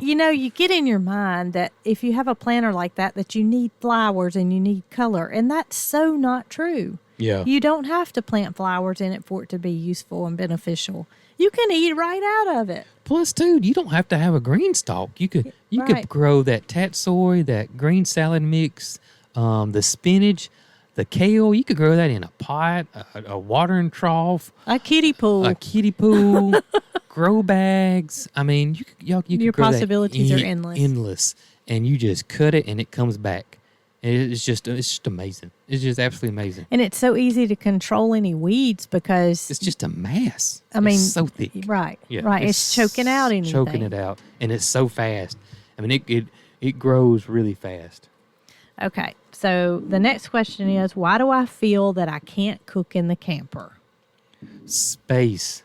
C: You get in your mind that if you have a planter like that you need flowers and you need color. And that's so not true.
B: Yeah.
C: You don't have to plant flowers in it for it to be useful and beneficial. You can eat right out of it.
B: Plus, dude, you don't have to have a green stalk. You could grow that tatsoy, that green salad mix, the spinach, the kale. You could grow that in a pot, a watering trough,
C: a kiddie pool,
B: grow bags. I mean, you could
C: your
B: grow
C: possibilities
B: that
C: are endless.
B: Endless, and you just cut it and it comes back. And it's just amazing. It's just absolutely amazing.
C: And it's so easy to control any weeds because
B: it's just a mass.
C: It's
B: so thick.
C: Right.
B: Yeah,
C: right. It's choking out anything.
B: Choking it out. And it's so fast. I mean, it grows really fast.
C: Okay. So the next question is, why do I feel that I can't cook in the camper?
B: Space.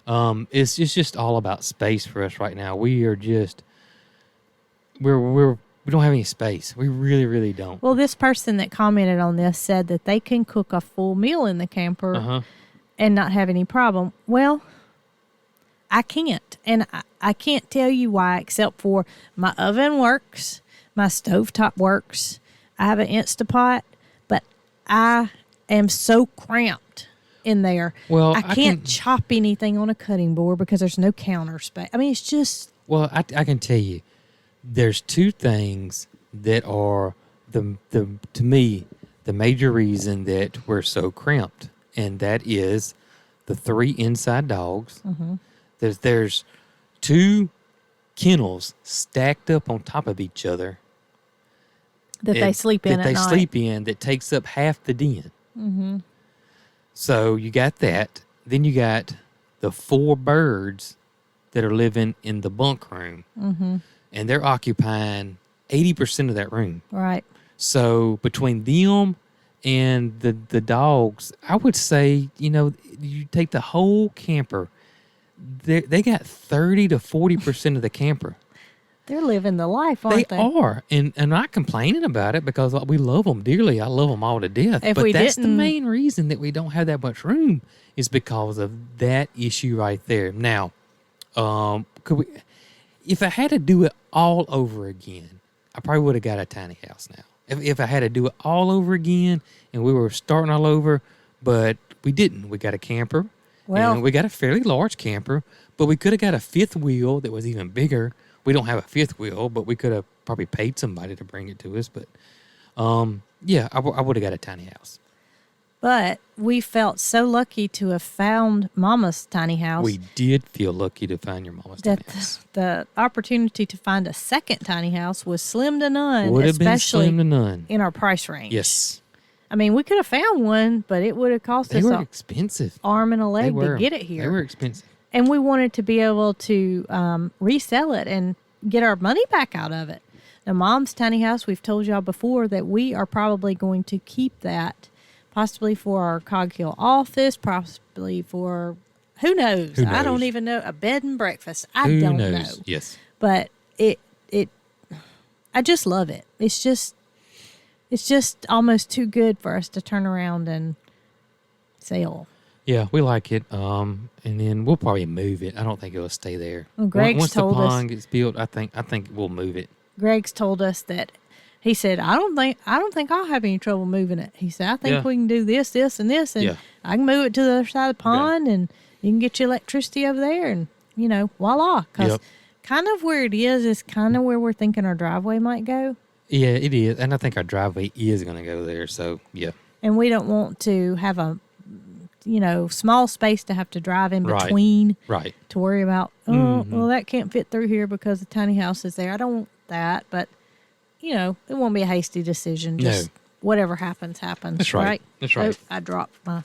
B: It's just all about space for us right now. We are just we don't have any space. We really, really don't.
C: Well, this person that commented on this said that they can cook a full meal in the camper and not have any problem. Well, I can't. And I can't tell you why, except for my oven works, my stovetop works. I have an Instapot, but I am so cramped in there.
B: Well,
C: I can't chop anything on a cutting board because there's no counter space. I mean, it's just...
B: Well, I can tell you, there's 2 things that are to me the major reason that we're so cramped, and that is the 3 inside dogs. Mm-hmm. There's 2 kennels stacked up on top of each other
C: that they sleep in.
B: That takes up half the den. Mm-hmm. So you got that. Then you got the 4 birds that are living in the bunk room. Mm-hmm. And they're occupying 80% of that room.
C: Right.
B: So between them and the dogs, I would say, you take the whole camper, they got 30 to 40% of the camper.
C: They're living the life, aren't they?
B: They are. And I'm not complaining about it because we love them dearly. I love them all to death. But that's the main reason that we don't have that much room is because of that issue right there. Now, if I had to do it all over again, I probably would have got a tiny house now. If I had to do it all over again and we were starting all over, but we didn't. We got a camper.
C: Well,
B: and we got a fairly large camper, but we could have got a 5th wheel that was even bigger. We don't have a 5th wheel, but we could have probably paid somebody to bring it to us. But, I would have got a tiny house.
C: But we felt so lucky to have found Mama's tiny house.
B: We did feel lucky to find your Mama's tiny house.
C: The opportunity to find a second tiny house was slim to none.
B: Would have been slim to none.
C: In our price range.
B: Yes.
C: I mean, we could have found one, but it would have cost us an
B: expensive.
C: Arm and a leg to get it here.
B: They were expensive.
C: And we wanted to be able to resell it and get our money back out of it. Now, Mom's tiny house, we've told y'all before that we are probably going to keep that. Possibly for our Cog Hill office, possibly for, who knows? I don't even know. A bed and breakfast. I don't know.
B: Yes.
C: But I just love it. It's just, it's just almost too good for us to turn around and sell.
B: Yeah, we like it. And then we'll probably move it. I don't think it'll stay there.
C: Well, Greg's
B: Once
C: told
B: the
C: us-
B: pond gets built, I think we'll move it.
C: Greg's told us that he said, I don't think I'll have any trouble moving it. He said, I think
B: Yeah.
C: we can do this, this, and this, and
B: Yeah.
C: I can move it to the other side of the pond, and you can get your electricity over there, and voila. Because
B: Yep.
C: kind of where it is kind of where we're thinking our driveway might go,
B: Yeah, it is. And I think our driveway is going to go there. So, yeah.
C: and we don't want to have a small space to have to drive in
B: Right.
C: between
B: Right.
C: to worry about.
B: Mhm.
C: Well, that can't fit through here because the tiny house is there. I don't want that, but it won't be a hasty decision. Just
B: No.
C: whatever happens.
B: That's right. That's right.
C: Oh, I dropped my.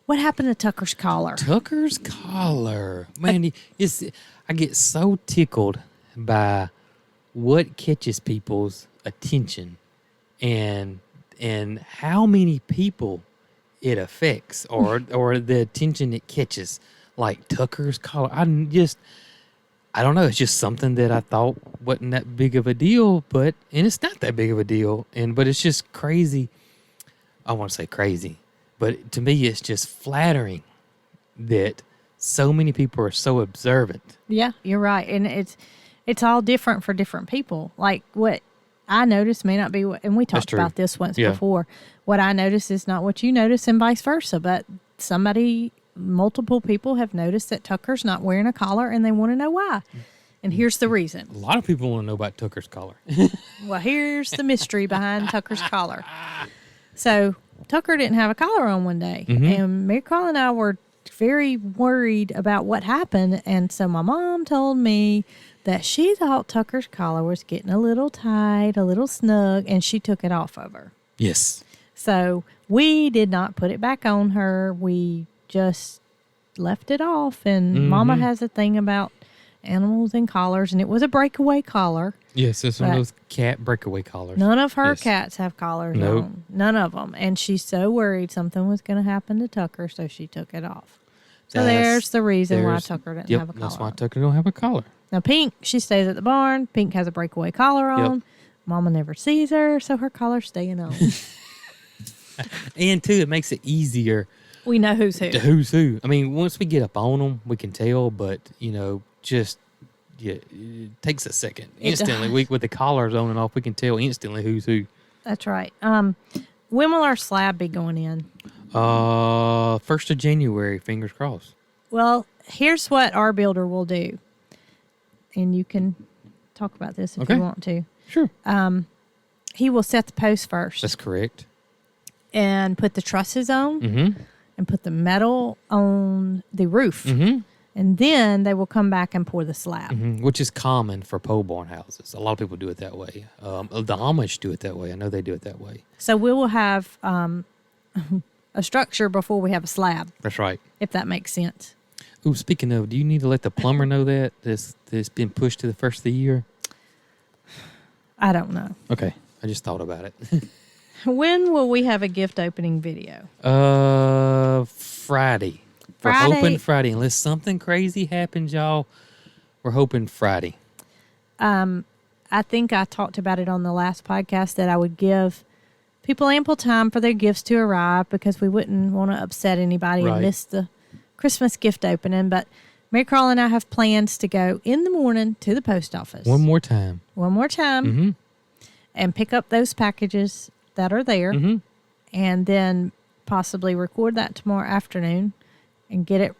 C: What happened to Tucker's collar?
B: Tucker's collar. Man, I get so tickled by what catches people's attention and how many people it affects or the attention it catches. Like Tucker's collar. I don't know. It's just something that I thought wasn't that big of a deal, and it's not that big of a deal. But it's just crazy. I want to say crazy, but to me, it's just flattering that so many people are so observant.
C: Yeah, you're right, and it's all different for different people. Like what I noticed may not be what, and we talked
B: true.
C: about this once
B: Yeah.
C: before. What I notice is not what you notice, and vice versa. But multiple people have noticed that Tucker's not wearing a collar, and they want to know why. And here's the reason.
B: A lot of people want to know about Tucker's collar.
C: Well, here's the mystery behind Tucker's collar. So Tucker didn't have a collar on one day, and Marycarl and I were very worried about what happened. And so my mom told me that she thought Tucker's collar was getting a little tight, a little snug, and she took it off of her.
B: Yes.
C: So we did not put it back on her. We just left it off. And Mama has a thing about animals and collars, and it was a breakaway collar.
B: Yes, it's one of
C: But
B: those cat breakaway collars.
C: None of her
B: Yes.
C: cats have collars
B: Nope.
C: on. None of them. And she's so worried something was going to happen to Tucker, so she took it off. So there's the reason why Tucker didn't have a collar.
B: That's why
C: on.
B: Tucker don't have a collar.
C: Now, Pink, she stays at the barn. Pink has a breakaway collar on. Mama never sees her, so her collar's staying on.
B: And two, it makes it easier
C: We know who's who.
B: to who's who. I mean, once we get up on them, we can tell, but, it takes a second.
C: It does.
B: Instantly, with the collars on and off, we can tell instantly who's who.
C: That's right. When will our slab be going in?
B: 1st of January, fingers crossed.
C: Well, here's what our builder will do. And you can talk about this if
B: Okay.
C: you want to.
B: Sure.
C: He will set the post first
B: That's correct.
C: and put the trusses on
B: Mm-hmm.
C: and put the metal on the roof.
B: Mm-hmm.
C: And then they will come back and pour the slab.
B: Mm-hmm. Which is common for pole barn houses. A lot of people do it that way. The Amish do it that way. I know they do it that way.
C: So we will have a structure before we have a slab,
B: That's right.
C: if that makes sense.
B: Ooh, speaking of, do you need to let the plumber know that this been pushed to the first of the year?
C: I don't know.
B: Okay, I just thought about it.
C: When will we have a gift opening video?
B: Friday. We're
C: Friday?
B: hoping Friday, unless something crazy happens, y'all. We're hoping Friday.
C: I think I talked about it on the last podcast that I would give people ample time for their gifts to arrive because we wouldn't want to upset anybody
B: Right.
C: and miss the Christmas gift opening. But Marycarl and I have plans to go in the morning to the post office.
B: One more time. Mm-hmm.
C: And pick up those packages that are there
B: Mm-hmm.
C: and then possibly record that tomorrow afternoon and get it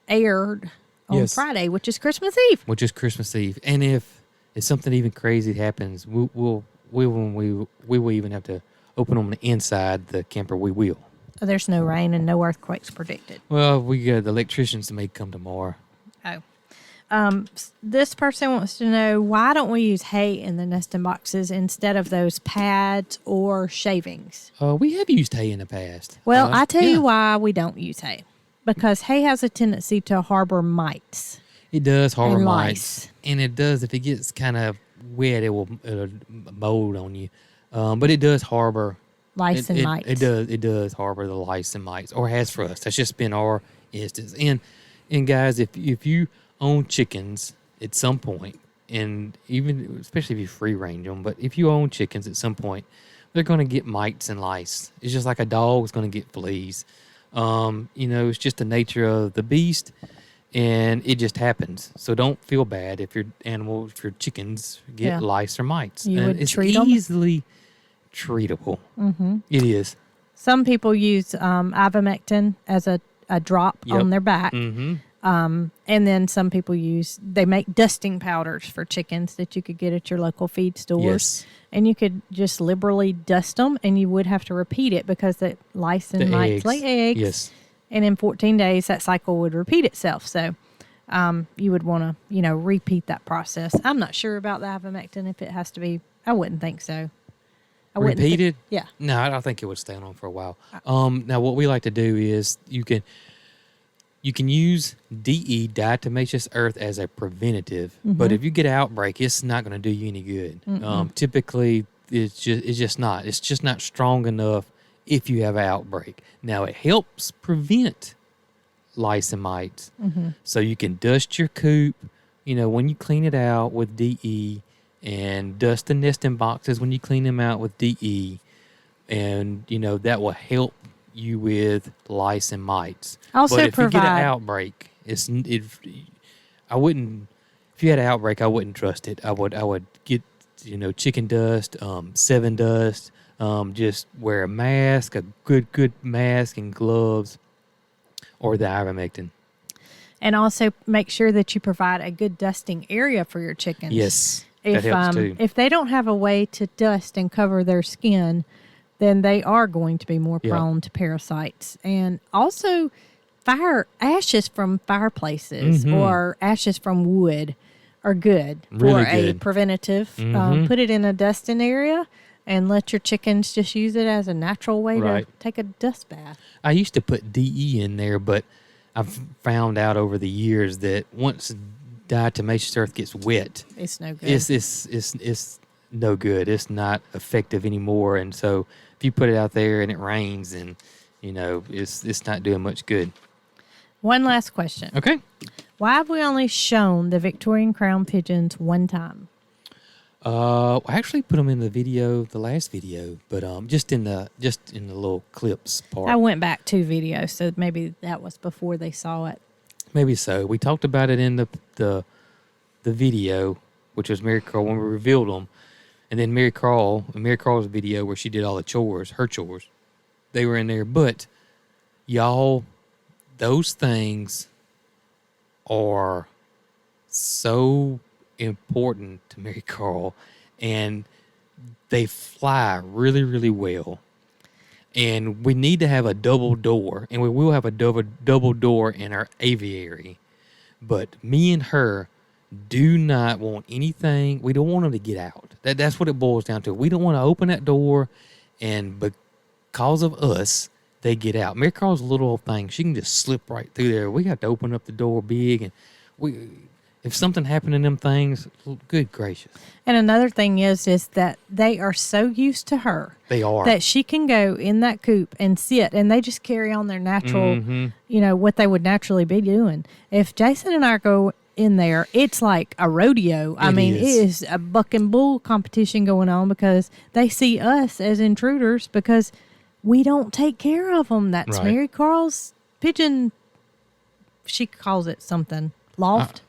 C: aired on
B: Yes.
C: Friday, which is Christmas Eve.
B: Which is Christmas Eve. And if something even crazy happens, we will even have to open on the inside the camper. We will.
C: There's no rain and no earthquakes predicted.
B: Well, we got the electricians that may come tomorrow.
C: Oh. This person wants to know, why don't we use hay in the nesting boxes instead of those pads or shavings?
B: We have used hay in the past.
C: Well, I tell you
B: yeah.
C: why we don't use hay. Because hay has a tendency to harbor mites.
B: It does harbor
C: And
B: mites.
C: lice.
B: And it does, if it gets kind of wet, it'll mold on you. But it does harbor
C: Lice and mites.
B: It does harbor the lice and mites, or has for us. That's just been our instance. And guys, if you own chickens at some point, and even especially if you free range them, but if you own chickens at some point, they're going to get mites and lice. It's just like a dog is going to get fleas. It's just the nature of the beast, and it just happens. So don't feel bad if your chickens get lice or mites.
C: You
B: and
C: would
B: it's
C: treat 'em?
B: easily treatable. Mm-hmm. It is.
C: Some people use ivermectin as a drop on their back.
B: Mm-hmm.
C: And then some people they make dusting powders for chickens that you could get at your local feed stores.
B: Yes.
C: And you could just liberally dust them, and you would have to repeat it because the lice and mites lay eggs.
B: Yes.
C: And in 14 days, that cycle would repeat itself. So you would want to, repeat that process. I'm not sure about the ivermectin if it has to be. I wouldn't think so.
B: Repeated?
C: Yeah.
B: No, I don't think it would stay on for a while. Now, what we like to do is you can use Dediatomaceous Earth as a preventative, but if you get an outbreak, it's not going to do you any good. Typically, it's just not. It's just not strong enough if you have an outbreak. Now, it helps prevent lice and mites. So you can dust your coop, when you clean it out with DE, and dust the nesting boxes when you clean them out with DE, and that will help you with lice and mites.
C: Also,
B: but if you get an outbreak, I wouldn't. If you had an outbreak, I wouldn't trust it. I would get chicken dust, 7 dust. Just wear a mask, a good mask, and gloves, or the ivermectin. And
C: also make sure that you provide a good dusting area for your chickens.
B: Yes, that helps too.
C: If they don't have a way to dust and cover their skin, then they are going to be more prone to parasites. And also, ashes from fireplaces or ashes from wood are good for a preventative. Put it in a dusting area and let your chickens just use it as a natural way to take a dust bath.
B: I used to put DE in there, but I've found out over the years that once Dediatomaceous Earth gets wet,
C: it's no good.
B: It's no good. It's not effective anymore. And so if you put it out there and it rains, and it's not doing much good.
C: One last question.
B: Okay.
C: Why have we only shown the Victorian crown pigeons one time?
B: I actually put them in the last video, but just in the little clips part.
C: I went back 2 videos, so maybe that was before they saw it.
B: Maybe so. We talked about it in the video, which was Marycarl when we revealed them, and then Marycarl's video where she did all the her chores, they were in there. But y'all, those things are so important to Marycarl, and they fly really, really well. And we need to have a double door, and we will have a double door in our aviary. But me and her do not want anything. We don't want them to get out. That's what it boils down to. We don't want to open that door, and because of us, they get out. Marycarl's a little old thing. She can just slip right through there. We have to open up the door big, and if something happened to them things, good gracious. And
C: another thing is that they are so used to her.
B: They are.
C: That she can go in that coop and sit, and they just carry on their natural, what they would naturally be doing. If Jason and I go in there, it's like a rodeo. It is a buck and bull competition going on because they see us as intruders because we don't take care of them. That's Marycarl's pigeon. She calls it something. Loft?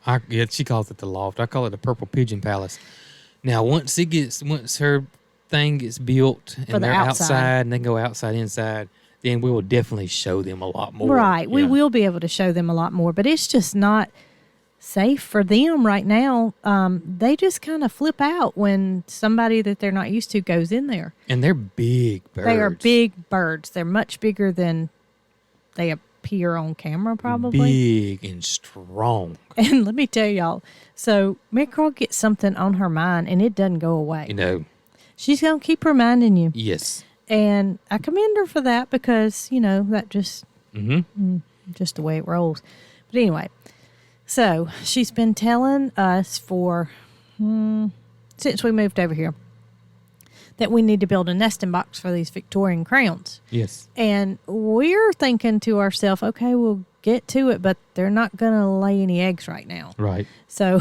B: She calls it the loft. I call it the Purple Pigeon Palace. Now, once her thing gets built and they're outside and they go outside, inside, then we will definitely show them a lot more.
C: Right. We will be able to show them a lot more, but it's just not safe for them right now. They just kind of flip out when somebody that they're not used to goes in there.
B: And they're big birds.
C: They are big birds. They're much bigger than they appear on camera, probably.
B: Big and strong.
C: And let me tell y'all, so Marycarl gets something on her mind and it doesn't go away. She's going to keep reminding you.
B: Yes.
C: And I commend her for that because, that just, just the way it rolls. But anyway, so she's been telling us since we moved over here, that we need to build a nesting box for these Victorian crowns.
B: Yes.
C: And we're thinking to ourselves, okay, we'll get to it, but they're not going to lay any eggs right now.
B: Right.
C: So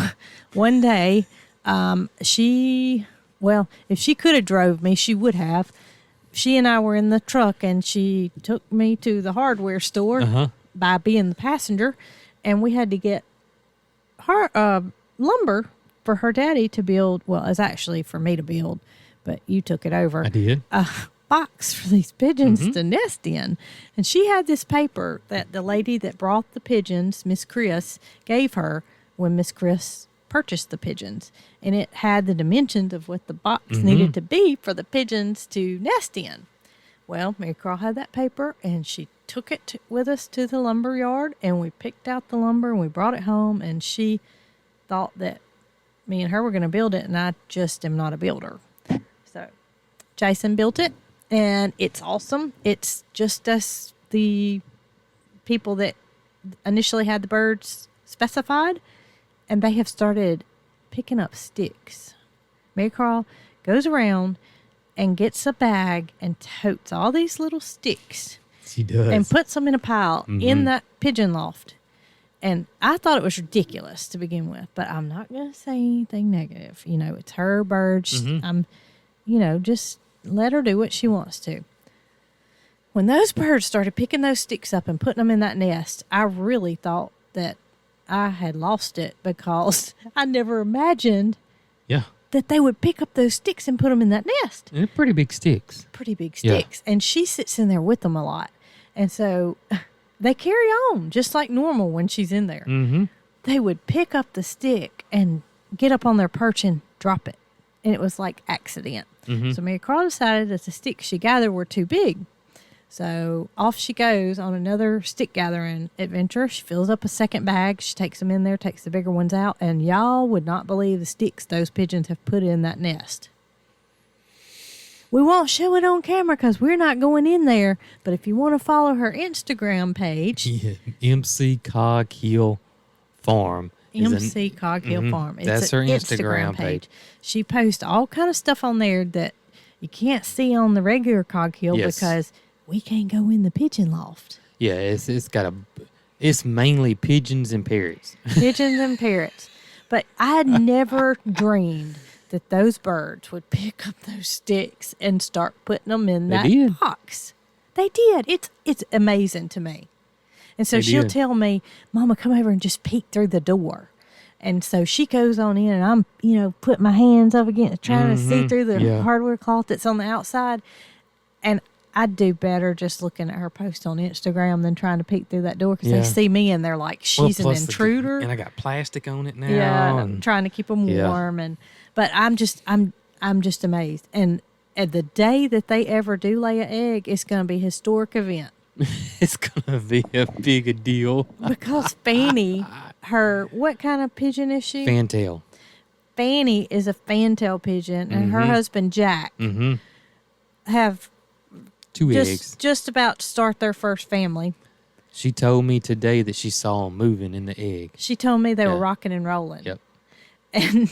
C: one day If she could have drove me, she would have. She and I were in the truck, and she took me to the hardware store by being the passenger, and we had to get her lumber for her daddy to build. Well, it was actually for me to build, but you took it over.
B: I did.
C: A box for these pigeons to nest in. And she had this paper that the lady that brought the pigeons, Miss Chris, gave her when Miss Chris purchased the pigeons. And it had the dimensions of what the box needed to be for the pigeons to nest in. Well, Marycarl had that paper, and she took it with us to the lumber yard, and we picked out the lumber, and we brought it home, and she thought that me and her were going to build it, and I just am not a builder. So Jason built it, and it's awesome. It's just as the people that initially had the birds specified, and they have started picking up sticks. Marycarl goes around and gets a bag and totes all these little sticks.
B: She does.
C: And puts them in a pile in that pigeon loft. And I thought it was ridiculous to begin with, but I'm not going to say anything negative. You know, it's her bird. Just let her do what she wants to. When those birds started picking those sticks up and putting them in that nest, I really thought that I had lost it, because I never imagined that they would pick up those sticks and put them in that nest.
B: And they're pretty big sticks.
C: Pretty big sticks. And she sits in there with them a lot. And so they carry on just like normal when she's in there. They would pick up the stick and get up on their perch and drop it. And it was like accident. So Marycarl decided that the sticks she gathered were too big. So off she goes on another stick gathering adventure. She fills up a second bag. She takes them in there, takes the bigger ones out. And y'all would not believe the sticks those pigeons have put in that nest. We won't show it on camera because we're not going in there. But if you want to follow her Instagram page.
B: MC Cog Hill Farm.
C: MC Cog Hill Farm.
B: That's her Instagram page.
C: She posts all kind of stuff on there that you can't see on the regular Cog Hill because we can't go in the pigeon loft.
B: Yeah, it's mainly pigeons and parrots.
C: Pigeons and parrots. But I had never dreamed that those birds would pick up those sticks and start putting them in that box. They did. It's amazing to me. And so she'll tell me, Mama, come over and just peek through the door. And so she goes on in, and I'm, putting my hands up against, trying to see through the hardware cloth that's on the outside. And I'd do better just looking at her post on Instagram than trying to peek through that door, because they see me and they're like, she's an intruder.
B: And I got plastic on it now.
C: Yeah, and trying to keep them warm. But I'm just amazed. And at the day that they ever do lay an egg, it's going to be a historic event.
B: It's going to be a big deal.
C: Because Fanny, what kind of pigeon is she?
B: Fantail.
C: Fanny is a fantail pigeon, and her husband, Jack, have
B: 2 eggs.
C: Just about to start their first family.
B: She told me today that she saw them moving in the egg.
C: She told me they were rocking and rolling.
B: Yep.
C: And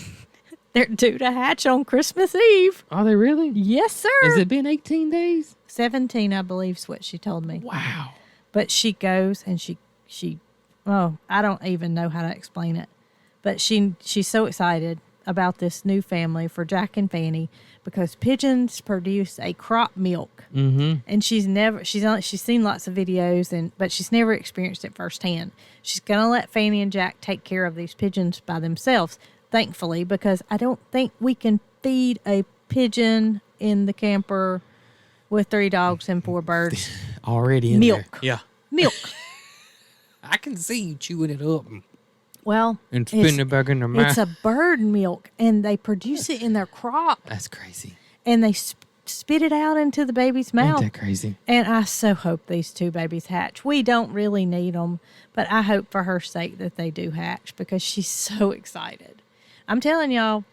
C: they're due to hatch on Christmas Eve.
B: Are they really?
C: Yes, sir.
B: Has it been 18 days?
C: 17, I believe, is what she told me.
B: Wow.
C: But she goes and she I don't even know how to explain it. But she's so excited about this new family for Jack and Fanny, because pigeons produce a crop milk. And she's seen lots of videos, but she's never experienced it firsthand. She's going to let Fanny and Jack take care of these pigeons by themselves, thankfully, because I don't think we can feed a pigeon in the camper with 3 dogs and 4 birds.
B: Already in
C: milk.
B: There. Yeah.
C: Milk.
B: I can see you chewing it up.
C: Well,
B: and spitting it back in their mouth.
C: It's a bird milk, and they produce it in their crop.
B: That's crazy.
C: And they spit it out into the baby's mouth.
B: Ain't that crazy?
C: And I so hope these 2 babies hatch. We don't really need them, but I hope for her sake that they do hatch, because she's so excited. I'm telling y'all,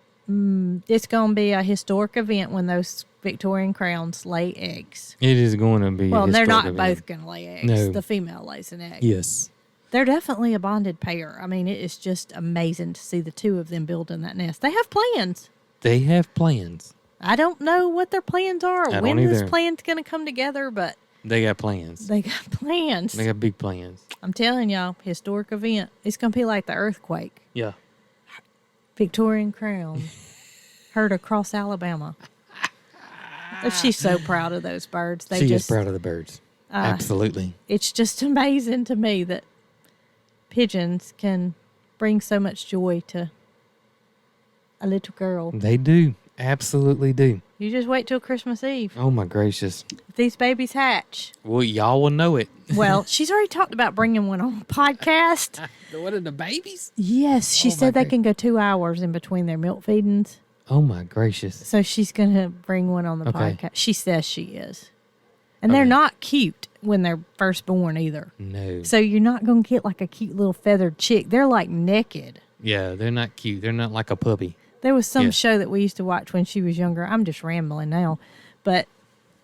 C: it's going to be a historic event when those Victorian crowns lay eggs.
B: It is going to be.
C: Well, they're not both going to lay eggs.
B: No.
C: The female lays an egg.
B: Yes.
C: They're definitely a bonded pair. I mean, it is just amazing to see the 2 of them building that nest. They have plans.
B: They have plans.
C: I don't know what their plans are, or when this plan's going to come together, but
B: they got plans.
C: They got plans.
B: They got big plans.
C: I'm telling y'all, historic event. It's going to be like the earthquake.
B: Yeah.
C: Victorian Crown heard across Alabama. She's so proud of those birds.
B: She is proud of the birds. Absolutely.
C: It's just amazing to me that pigeons can bring so much joy to a little girl.
B: They do. Absolutely do.
C: You just wait till Christmas Eve.
B: Oh, my gracious.
C: If these babies hatch.
B: Well, y'all will know it.
C: Well, she's already talked about bringing one on a podcast.
B: What are the babies?
C: Yes, she said they can go 2 hours in between their milk feedings.
B: Oh, my gracious.
C: So she's going to bring one on the
B: Okay.
C: podcast. She says she is. And they're not cute when they're first born either.
B: No.
C: So you're not going to get like a cute little feathered chick. They're like naked.
B: Yeah, they're not cute. They're not like a puppy.
C: There was some
B: Yeah.
C: show that we used to watch when she was younger. I'm just rambling now. But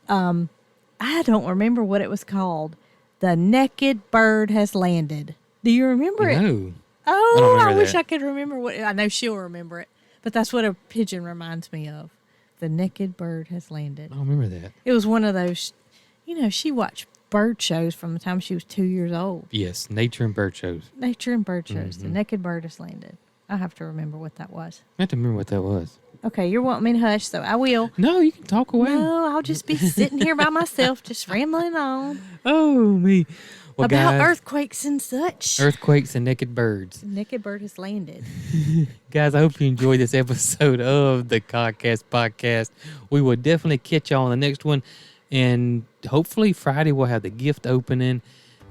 C: I don't remember what it was called. The Naked Bird Has Landed. Do you remember it?
B: No.
C: Oh, I
B: remember
C: wish
B: that.
C: I could remember what. I know she'll remember it. But that's what a pigeon reminds me of. The Naked Bird Has Landed.
B: I don't remember that.
C: It was one of those, she watched bird shows from the time she was 2 years old.
B: Yes, nature and bird shows.
C: Nature and bird shows.
B: Mm-hmm.
C: The Naked Bird Has Landed. I have to remember what that was.
B: I have to remember what that was.
C: Okay, you're wanting me to hush, so I will.
B: No, you can talk away.
C: No, I'll just be sitting here by myself, just rambling on
B: Oh, me. Well,
C: about
B: guys,
C: earthquakes and such.
B: earthquakes and naked birds.
C: The Naked Bird Has Landed.
B: Guys, I hope you enjoyed this episode of the Cogcast podcast. We will definitely catch y'all on the next one. And hopefully Friday we'll have the gift opening.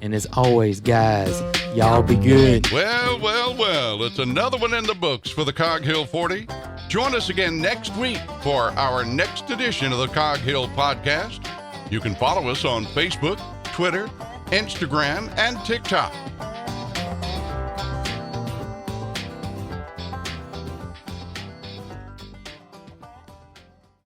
B: And as always, guys, y'all be good.
A: Well, well, well, it's another one in the books for the Cog Hill 40. Join us again next week for our next edition of the Cog Hill podcast. You can follow us on Facebook, Twitter, Instagram, and TikTok.